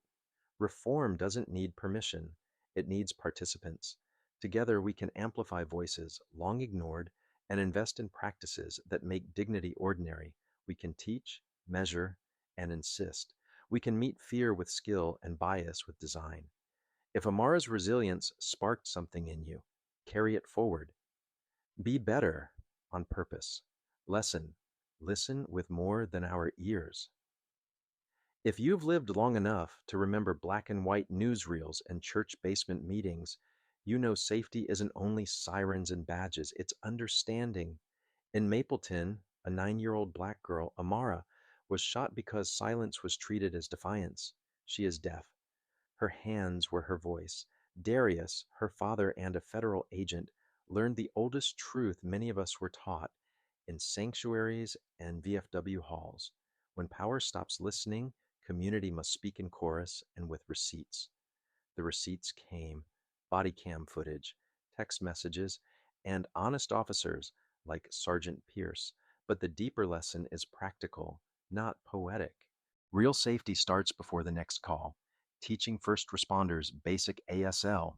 Speaker 1: Reform doesn't need permission, it needs participants. Together, we can amplify voices long ignored and invest in practices that make dignity ordinary. We can teach, measure, and insist. We can meet fear with skill and bias with design. If Amara's resilience sparked something in you, carry it forward. Be better on purpose. Listen with more than our ears. If you've lived long enough to remember black and white newsreels and church basement meetings, you know safety isn't only sirens and badges, it's understanding. In Mapleton, a 9-year-old black girl, Amara, was shot because silence was treated as defiance. She is deaf. Her hands were her voice. Darius, her father and a federal agent, learned the oldest truth many of us were taught in sanctuaries and VFW halls. When power stops listening, community must speak in chorus and with receipts. The receipts came: body cam footage, text messages, and honest officers like Sergeant Pierce. But the deeper lesson is practical, not poetic. Real safety starts before the next call. Teaching first responders basic ASL,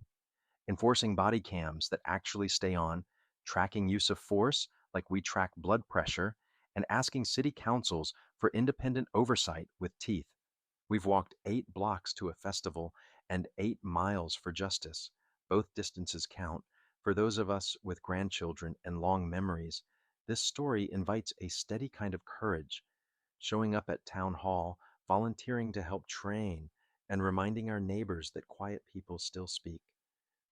Speaker 1: enforcing body cams that actually stay on, tracking use of force like we track blood pressure, and asking city councils for independent oversight with teeth. We've walked 8 blocks to a festival and 8 miles for justice. Both distances count. For those of us with grandchildren and long memories, this story invites a steady kind of courage, showing up at town hall, volunteering to help train, and reminding our neighbors that quiet people still speak.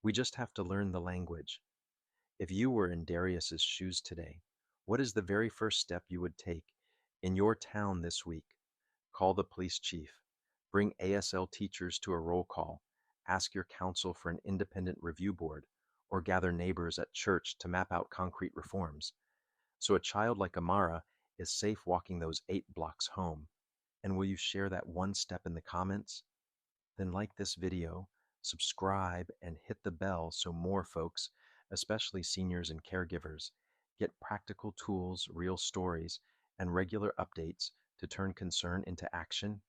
Speaker 1: We just have to learn the language. If you were in Darius's shoes today, what is the very first step you would take in your town this week? Call the police chief. Bring ASL teachers to a roll call. Ask your council for an independent review board, or gather neighbors at church to map out concrete reforms. So a child like Amara is safe walking those 8 blocks home. And will you share that one step in the comments? Then like this video, subscribe, and hit the bell so more folks, especially seniors and caregivers, get practical tools, real stories, and regular updates to turn concern into action.